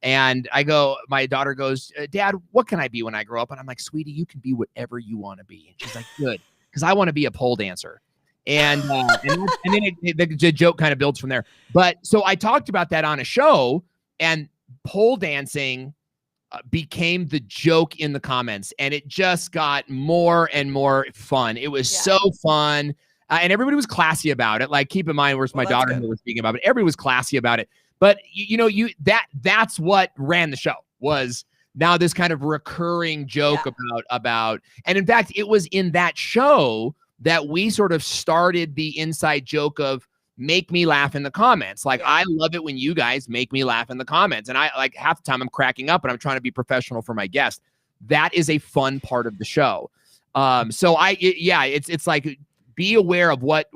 And my daughter goes, Dad, what can I be when I grow up? And I'm like, sweetie, you can be whatever you want to be. And she's like, good, because I want to be a pole dancer. And then the joke kind of builds from there. But so I talked about that on a show, and pole dancing became the joke in the comments, and it just got more and more fun. It was so fun. And everybody was classy about it. Like, keep in mind, where's my daughter who we're speaking about, but everybody was classy about it. But that's what ran the show, was now this kind of recurring joke about, and in fact, it was in that show that we sort of started the inside joke of make me laugh in the comments. Like, I love it when you guys make me laugh in the comments. And I, like, half the time I'm cracking up and I'm trying to be professional for my guest. That is a fun part of the show. So it's like, be aware of what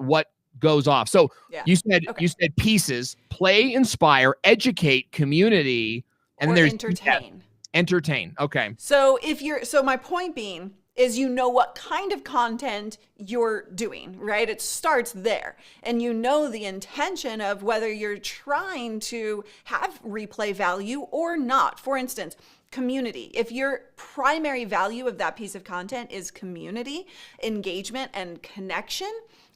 goes off. So you said pieces, play, inspire, educate, community, and then there's entertain. Entertain. Okay. So my point being, is you know what kind of content you're doing, right? It starts there. And you know the intention of whether you're trying to have replay value or not. For instance, community. If your primary value of that piece of content is community, engagement, and connection,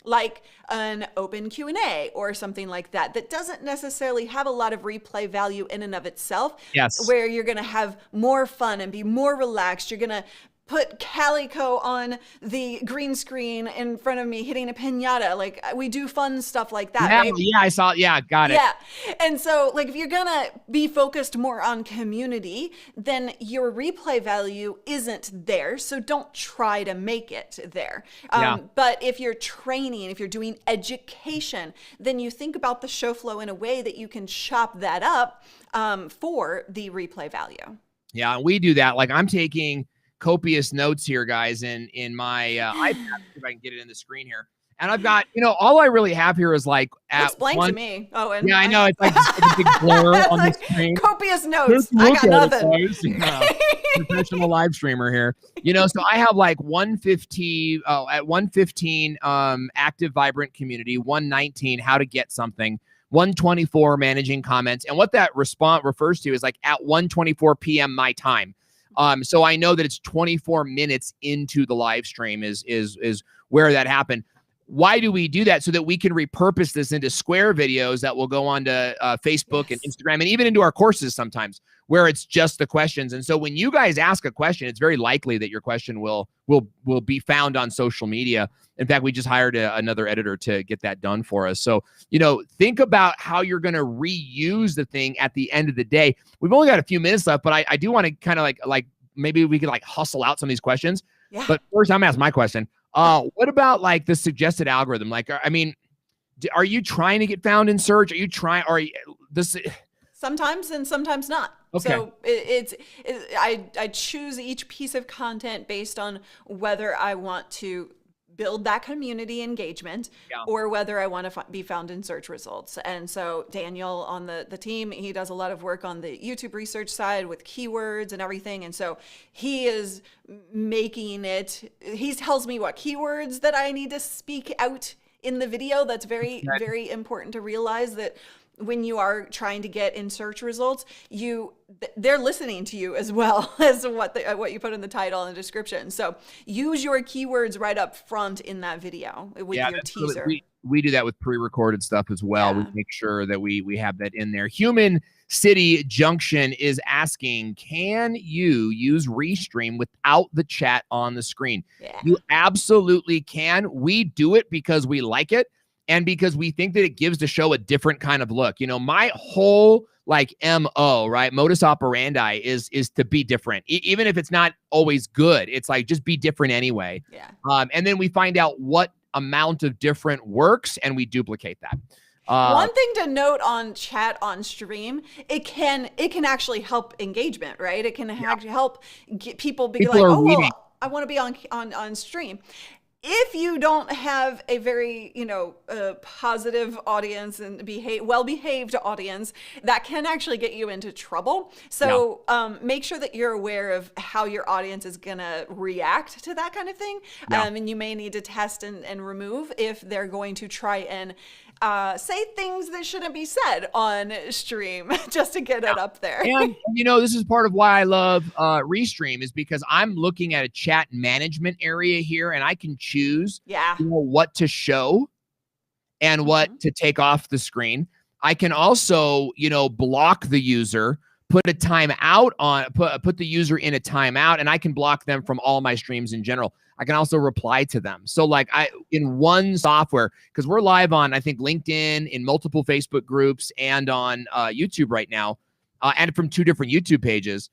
like an open Q&A or something like that, that doesn't necessarily have a lot of replay value in and of itself, Yes. where you're going to have more fun and be more relaxed. You're going to put Calico on the green screen in front of me hitting a piñata. Like, we do fun stuff like that, Yeah, right? yeah, I saw. Yeah, got it. Yeah. And so, like, if you're gonna be focused more on community, then your replay value isn't there. So don't try to make it there. But if you're training, if you're doing education, then you think about the show flow in a way that you can chop that up for the replay value. Yeah, we do that. Like, I'm taking copious notes here, guys, in my iPad, if I can get it in the screen here. And I've got, all I really have here is like Looks blank to me. Oh, and yeah, I know, it's like a big blur on the screen. Copious notes. I got nothing. Professional live streamer here. So I have like 150 at 115 active vibrant community, 119 how to get something, 124 managing comments, and what that response refers to is like at 1:24 p.m. my time. So I know that it's 24 minutes into the live stream is where that happened. Why do we do that? So that we can repurpose this into square videos that will go on to Facebook and Instagram and even into our courses sometimes, where it's just the questions. And so when you guys ask a question, it's very likely that your question will be found on social media. In fact, we just hired another editor to get that done for us. So, think about how you're going to reuse the thing at the end of the day. We've only got a few minutes left, but I do want to kind of like maybe we could like hustle out some of these questions. Yeah. But first, I'm gonna ask my question. What about like the suggested algorithm? Like, I mean, are you trying to get found in search? Are you trying? Or this? Sometimes and sometimes not. Okay. So I choose each piece of content based on whether I want to build that community engagement or whether I want to be found in search results. And so Daniel on the team, he does a lot of work on the YouTube research side with keywords and everything. And so he is making it, he tells me what keywords that I need to speak out in the video. That's very, very important to realize that when you are trying to get in search results, they're listening to you as well as what you put in the title and the description. So use your keywords right up front in that video with your teaser. We do that with pre-recorded stuff as well. We make sure that we have that in there. Human City Junction is asking, can you use Restream without the chat on the screen? Yeah. You absolutely can. We do it because we like it. And because we think that it gives the show a different kind of look. My whole like MO, right? Modus operandi is to be different. Even if it's not always good, it's like, just be different anyway. Yeah. And then we find out what amount of different works and we duplicate that. One thing to note on chat on stream, it can actually help engagement, right? It can actually help get people be like, oh, well, I want to be on stream. If you don't have a very, positive audience and well-behaved audience, that can actually get you into trouble. So make sure that you're aware of how your audience is going to react to that kind of thing. And you may need to test and remove if they're going to try and say things that shouldn't be said on stream just to get it up there. And, this is part of why I love Restream is because I'm looking at a chat management area here and I can choose what to show and what to take off the screen. I can also, block the user, put a timeout on, put the user in a timeout, and I can block them from all my streams in general. I can also reply to them. So like in one software, because we're live on, I think, LinkedIn, in multiple Facebook groups, and on YouTube right now, and from 2 different YouTube pages,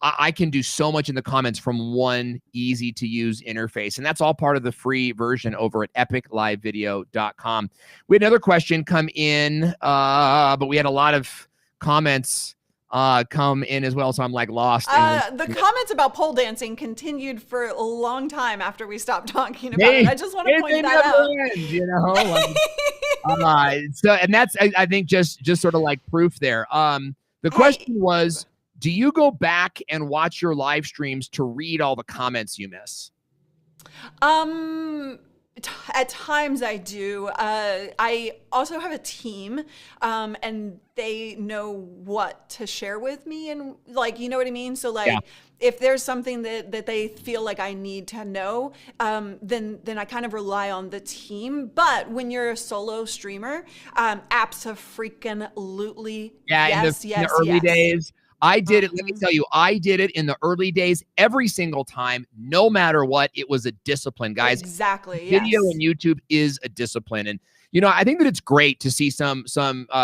I can do so much in the comments from one easy to use interface. And that's all part of the free version over at epiclivevideo.com. We had another question come in, but we had a lot of comments come in as well, so I'm like lost. The comments about pole dancing continued for a long time after we stopped talking about it. I just want to point that out. So, and that's I think just sort of like proof there. The question was, do you go back and watch your live streams to read all the comments you miss? At times I do. I also have a team, and they know what to share with me, and like, you know what I mean? So like, if there's something that they feel like I need to know, then I kind of rely on the team. But when you're a solo streamer, abso-freaking-lutely, yes, in the early days, I did it. Let me Mhm. tell you, I did it in the early days every single time, no matter what. It was a discipline, guys. Exactly. Video Yes. and YouTube is a discipline. And, I think that it's great to see some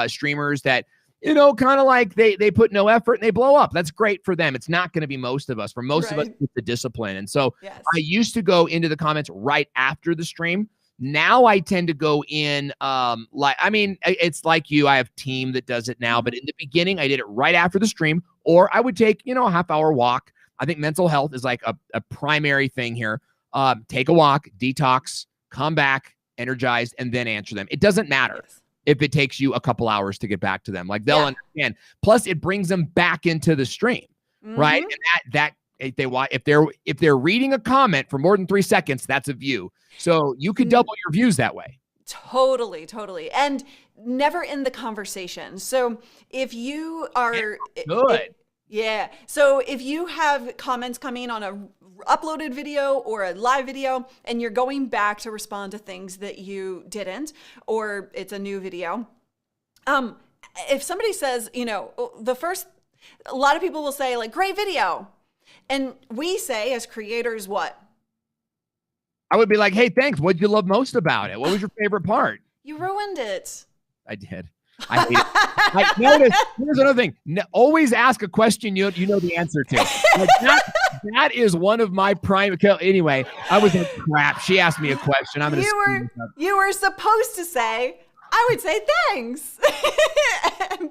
streamers that, kind of like they put no effort and they blow up. That's great for them. It's not going to be most of us. For most of us, Right. it's the discipline. And so Yes. I used to go into the comments right after the stream. Now I tend to go in, it's like you, I have a team that does it now, but in the beginning I did it right after the stream, or I would take, a half-hour walk. I think mental health is like a primary thing here. Take a walk, detox, come back, energized, and then answer them. It doesn't matter Yes. if it takes you a couple hours to get back to them. Like, they'll understand. Plus, it brings them back into the stream, right? Mhm. And that if they're reading a comment for more than 3 seconds, that's a view. So you could double your views that way. Totally. And never in the conversation. So if you are Good. So if you have comments coming on a uploaded video or a live video and you're going back to respond to things that you didn't, or it's a new video, if somebody says, a lot of people will say like, great video. And we say as creators, what? I would be like, hey, thanks. What did you love most about it? What was your favorite part? You ruined it. I did. I hate it. I noticed. Here's another thing. Always ask a question you know the answer to. Like that is one of my prime. Anyway, I was like, crap. She asked me a question. I'm gonna. You were supposed to say, I would say thanks.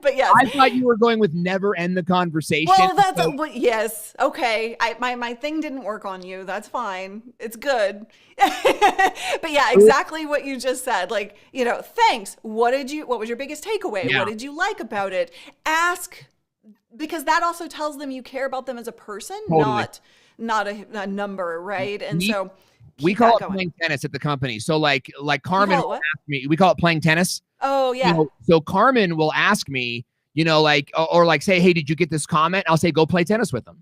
But yes. I thought you were going with never end the conversation. Well, yes. Okay. My thing didn't work on you. That's fine. It's good. But yeah, exactly what you just said. Like, thanks. What was your biggest takeaway? Yeah. What did you like about it? Ask, because that also tells them you care about them as a person, Totally. not a number, right? And so we keep call that it going. playing tennis at the company. So like Carmen call it will what? ask me, we call it playing tennis. Oh yeah. So Carmen will ask me, or like say, hey, did you get this comment? I'll say, go play tennis with them,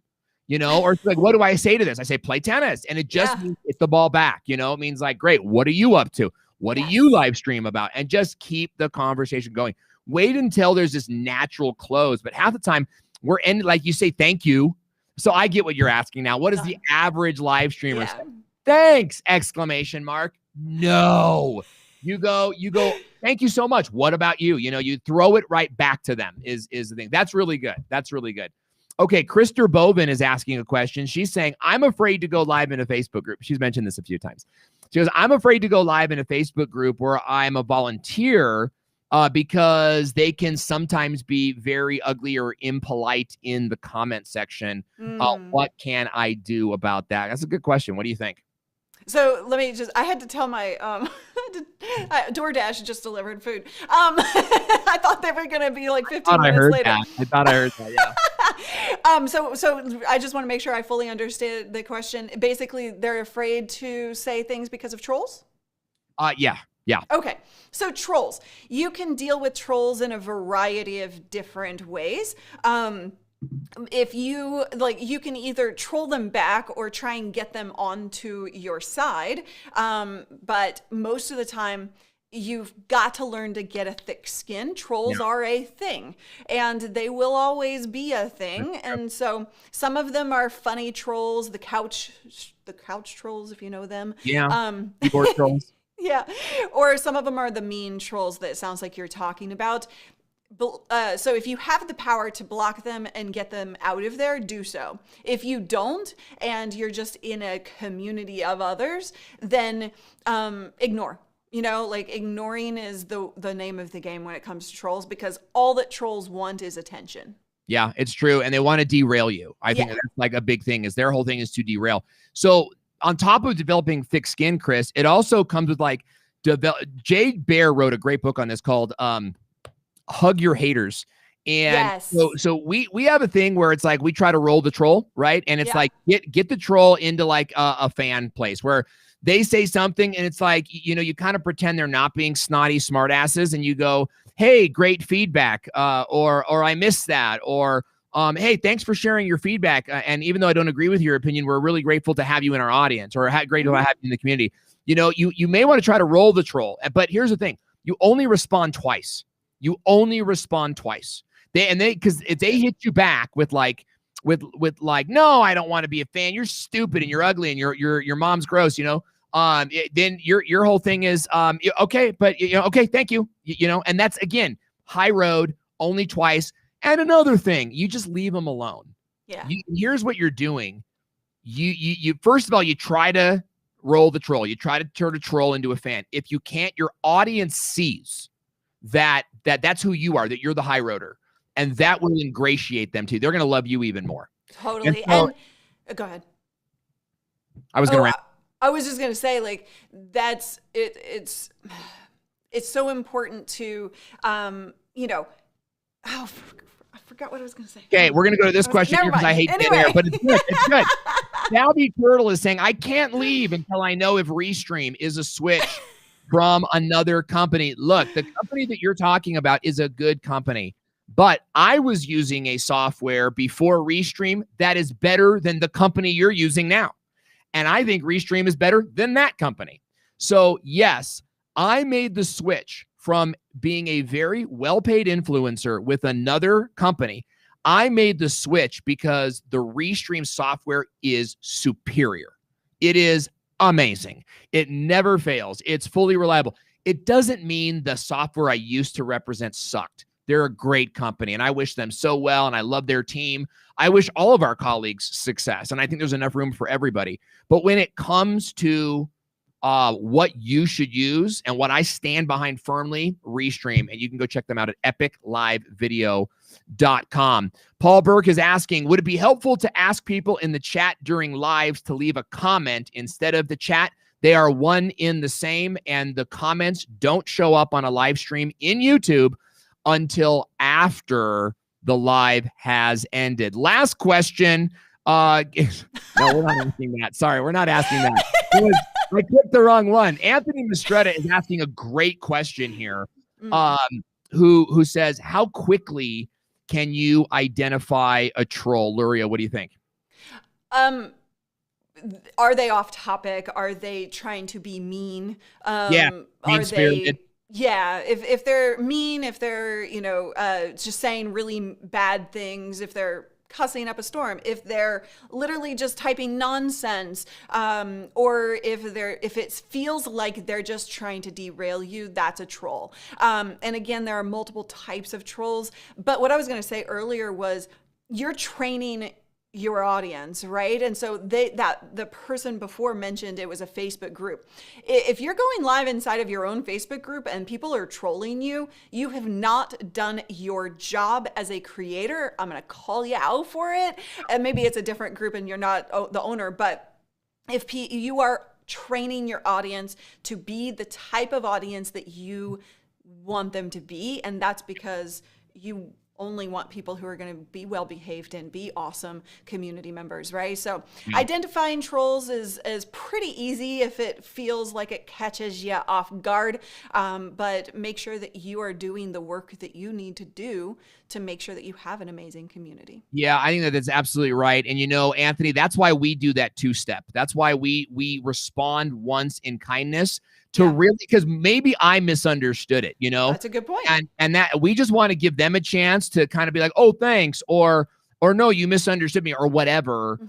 or like, what do I say to this? I say, play tennis. And it just means get the ball back. It means like, great. What are you up to? What do you live stream about? And just keep the conversation going. Wait until there's this natural close. But half the time we're ending, like you say, thank you. So I get what you're asking now. What is the average live streamer say? Thanks! ! No. You go, thank you so much. What about you? You throw it right back to them is the thing. That's really good. Okay, Krister Bovin is asking a question. She's saying, I'm afraid to go live in a Facebook group. She's mentioned this a few times. She goes, I'm afraid to go live in a Facebook group where I'm a volunteer because they can sometimes be very ugly or impolite in the comment section. What can I do about that? That's a good question. What do you think? So I had to tell my, DoorDash just delivered food. I thought they were going to be like 15 minutes later. I thought I heard that, yeah. So I just want to make sure I fully understand the question. Basically, they're afraid to say things because of trolls? Yeah. Okay. So trolls. You can deal with trolls in a variety of different ways. If you you can either troll them back or try and get them onto your side. But most of the time, you've got to learn to get a thick skin. Trolls are a thing, and they will always be a thing. And so some of them are funny trolls, the couch trolls, if you know them. Yeah. Keyboard trolls. Yeah. Or some of them are the mean trolls that it sounds like you're talking about. So if you have the power to block them and get them out of there, do so. If you don't, and you're just in a community of others, then ignore. Ignoring is the name of the game when it comes to trolls, because all that trolls want is attention. Yeah, it's true. And they want to derail you. I think that's like a big thing, is their whole thing is to derail. So on top of developing thick skin, Chris, it also comes with Jade Bear wrote a great book on this called Hug Your Haters. And Yes. so we have a thing where it's like we try to roll the troll, right? And it's like get the troll into like a fan place where they say something and it's like, you kind of pretend they're not being snotty smartasses and you go, hey, great feedback, or I missed that, or hey, thanks for sharing your feedback. And even though I don't agree with your opinion, we're really grateful to have you in our audience, or great to have you in the community. You may want to try to roll the troll, but here's the thing: you only respond twice. You only respond twice. Because if they hit you back with like, no, I don't want to be a fan. You're stupid and you're ugly and your mom's gross. Then your whole thing is okay, but okay, thank you. And that's again high road, only twice. And another thing, you just leave them alone. Yeah. Here's what you're doing. You first of all, you try to roll the troll. You try to turn a troll into a fan. If you can't, your audience sees that's who you are, that you're the high roader. And that will ingratiate them to you. They're going to love you even more. Totally. And go ahead. I was going to I was just going to say, like, that's it. It's so important to, I forgot what I was going to say. Okay, we're going to go to this question here because I hate dead air, but it's good. It's good. Salvi Turtle is saying, I can't leave until I know if Restream is a switch from another company. Look, the company that you're talking about is a good company. But I was using a software before Restream that is better than the company you're using now. And I think Restream is better than that company. So yes, I made the switch from being a very well-paid influencer with another company. I made the switch because the Restream software is superior. It is amazing. It never fails. It's fully reliable. It doesn't mean the software I used to represent sucked. They're a great company, and I wish them so well, and I love their team. I wish all of our colleagues success, and I think there's enough room for everybody. But when it comes to what you should use and what I stand behind firmly, Restream, and you can go check them out at epiclivevideo.com. Paul Burke is asking, would it be helpful to ask people in the chat during lives to leave a comment instead of the chat? They are one in the same, and the comments don't show up on a live stream in YouTube until after the live has ended. Last question. No, we're not asking that. Sorry, we're not asking that. I clicked the wrong one. Anthony Mistretta is asking a great question here. Who says, how quickly can you identify a troll? Luria, what do you think? Are they off topic? Are they trying to be mean? Mean-spirited. If they're mean, if they're, just saying really bad things, if they're cussing up a storm, if they're literally just typing nonsense, or if it feels like they're just trying to derail you, that's a troll. And again, there are multiple types of trolls. But what I was going to say earlier was you're training your audience, right? And so the person before mentioned it was a Facebook group. If you're going live inside of your own Facebook group and people are trolling you, you have not done your job as a creator. I'm going to call you out for it. And maybe it's a different group and you're not the owner, but if you are training your audience to be the type of audience that you want them to be, and that's because you only want people who are going to be well behaved and be awesome community members, right? So identifying trolls is pretty easy if it feels like it catches you off guard, but make sure that you are doing the work that you need to do to make sure that you have an amazing community. Yeah, I think that's absolutely right. And Anthony, that's why we do that two-step. That's why we respond once in kindness to really, because maybe I misunderstood it, That's a good point. And that we just want to give them a chance to kind of be like, oh, thanks, or no, you misunderstood me, or whatever,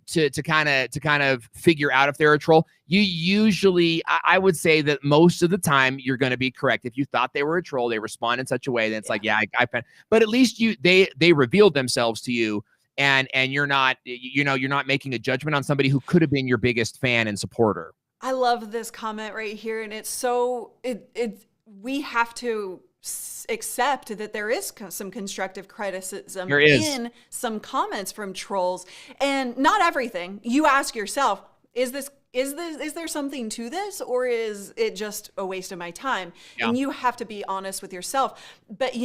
to kind of figure out if they're a troll. You usually, I would say that most of the time you're going to be correct. If you thought they were a troll, they respond in such a way that it's like, but at least they revealed themselves to you. And you're not making a judgment on somebody who could have been your biggest fan and supporter. I love this comment right here, and it's so we have to accept that there is some constructive criticism in some comments from trolls, and not everything. You ask yourself, is there something to this, or is it just a waste of my time? And you have to be honest with yourself. But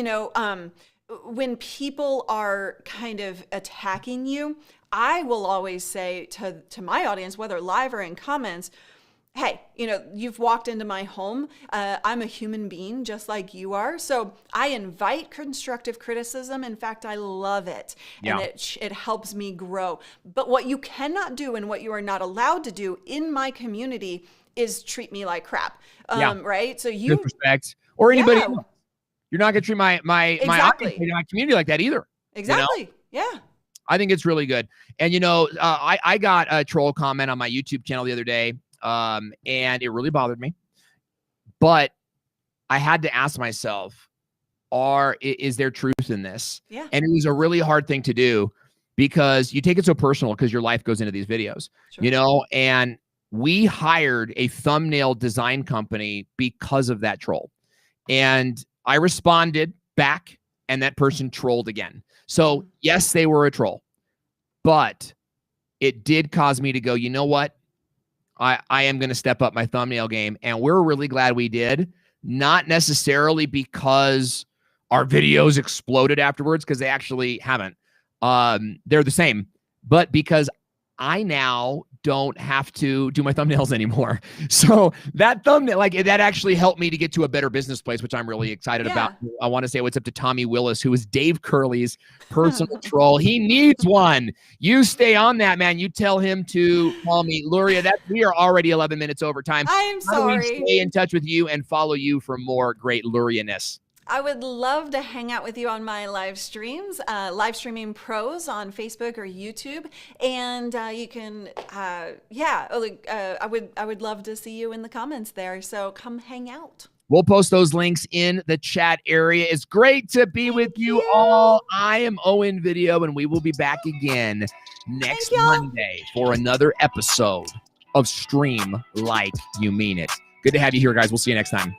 when people are kind of attacking you, I will always say to my audience, whether live or in comments, hey, you've walked into my home. I'm a human being just like you are. So I invite constructive criticism. In fact, I love it. Yeah. And it helps me grow. But what you cannot do and what you are not allowed to do in my community is treat me like crap. Right? So you disrespect or anybody Yeah. else. You're not going to treat my Exactly. audience, my community like that either. Exactly. Yeah. I think it's really good. And, I got a troll comment on my YouTube channel the other day, and it really bothered me. But I had to ask myself, is there truth in this? Yeah. And it was a really hard thing to do because you take it so personal because your life goes into these videos, Sure. and we hired a thumbnail design company because of that troll. And I responded back and that person trolled again. So yes, they were a troll, but it did cause me to go, you know what? I am going to step up my thumbnail game. And we're really glad we did. Not necessarily because our videos exploded afterwards, because they actually haven't. They're the same, but because I now don't have to do my thumbnails anymore. So that thumbnail, that actually helped me to get to a better business place, which I'm really excited about. I want to say what's up to Tommy Willis, who is Dave Curley's personal troll. He needs one. You stay on that, man. You tell him to call me. Luria, we are already 11 minutes over time. I'm sorry. How do we stay in touch with you and follow you for more great Luria-ness? I would love to hang out with you on my live streams, live streaming pros on Facebook or YouTube. And you can, I would love to see you in the comments there. So come hang out. We'll post those links in the chat area. It's great to be with you all. I am Owen Video, and we will be back again next Monday for another episode of Stream Like You Mean It. Good to have you here, guys. We'll see you next time.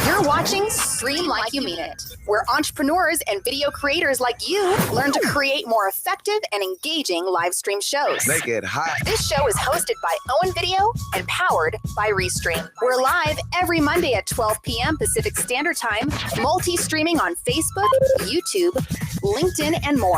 You're watching Stream Like You Mean It, where entrepreneurs and video creators like you learn to create more effective and engaging live stream shows. Make it hot. This show is hosted by Owen Video and powered by Restream. We're live every Monday at 12 p.m. Pacific Standard Time, multi-streaming on Facebook, YouTube, LinkedIn, and more.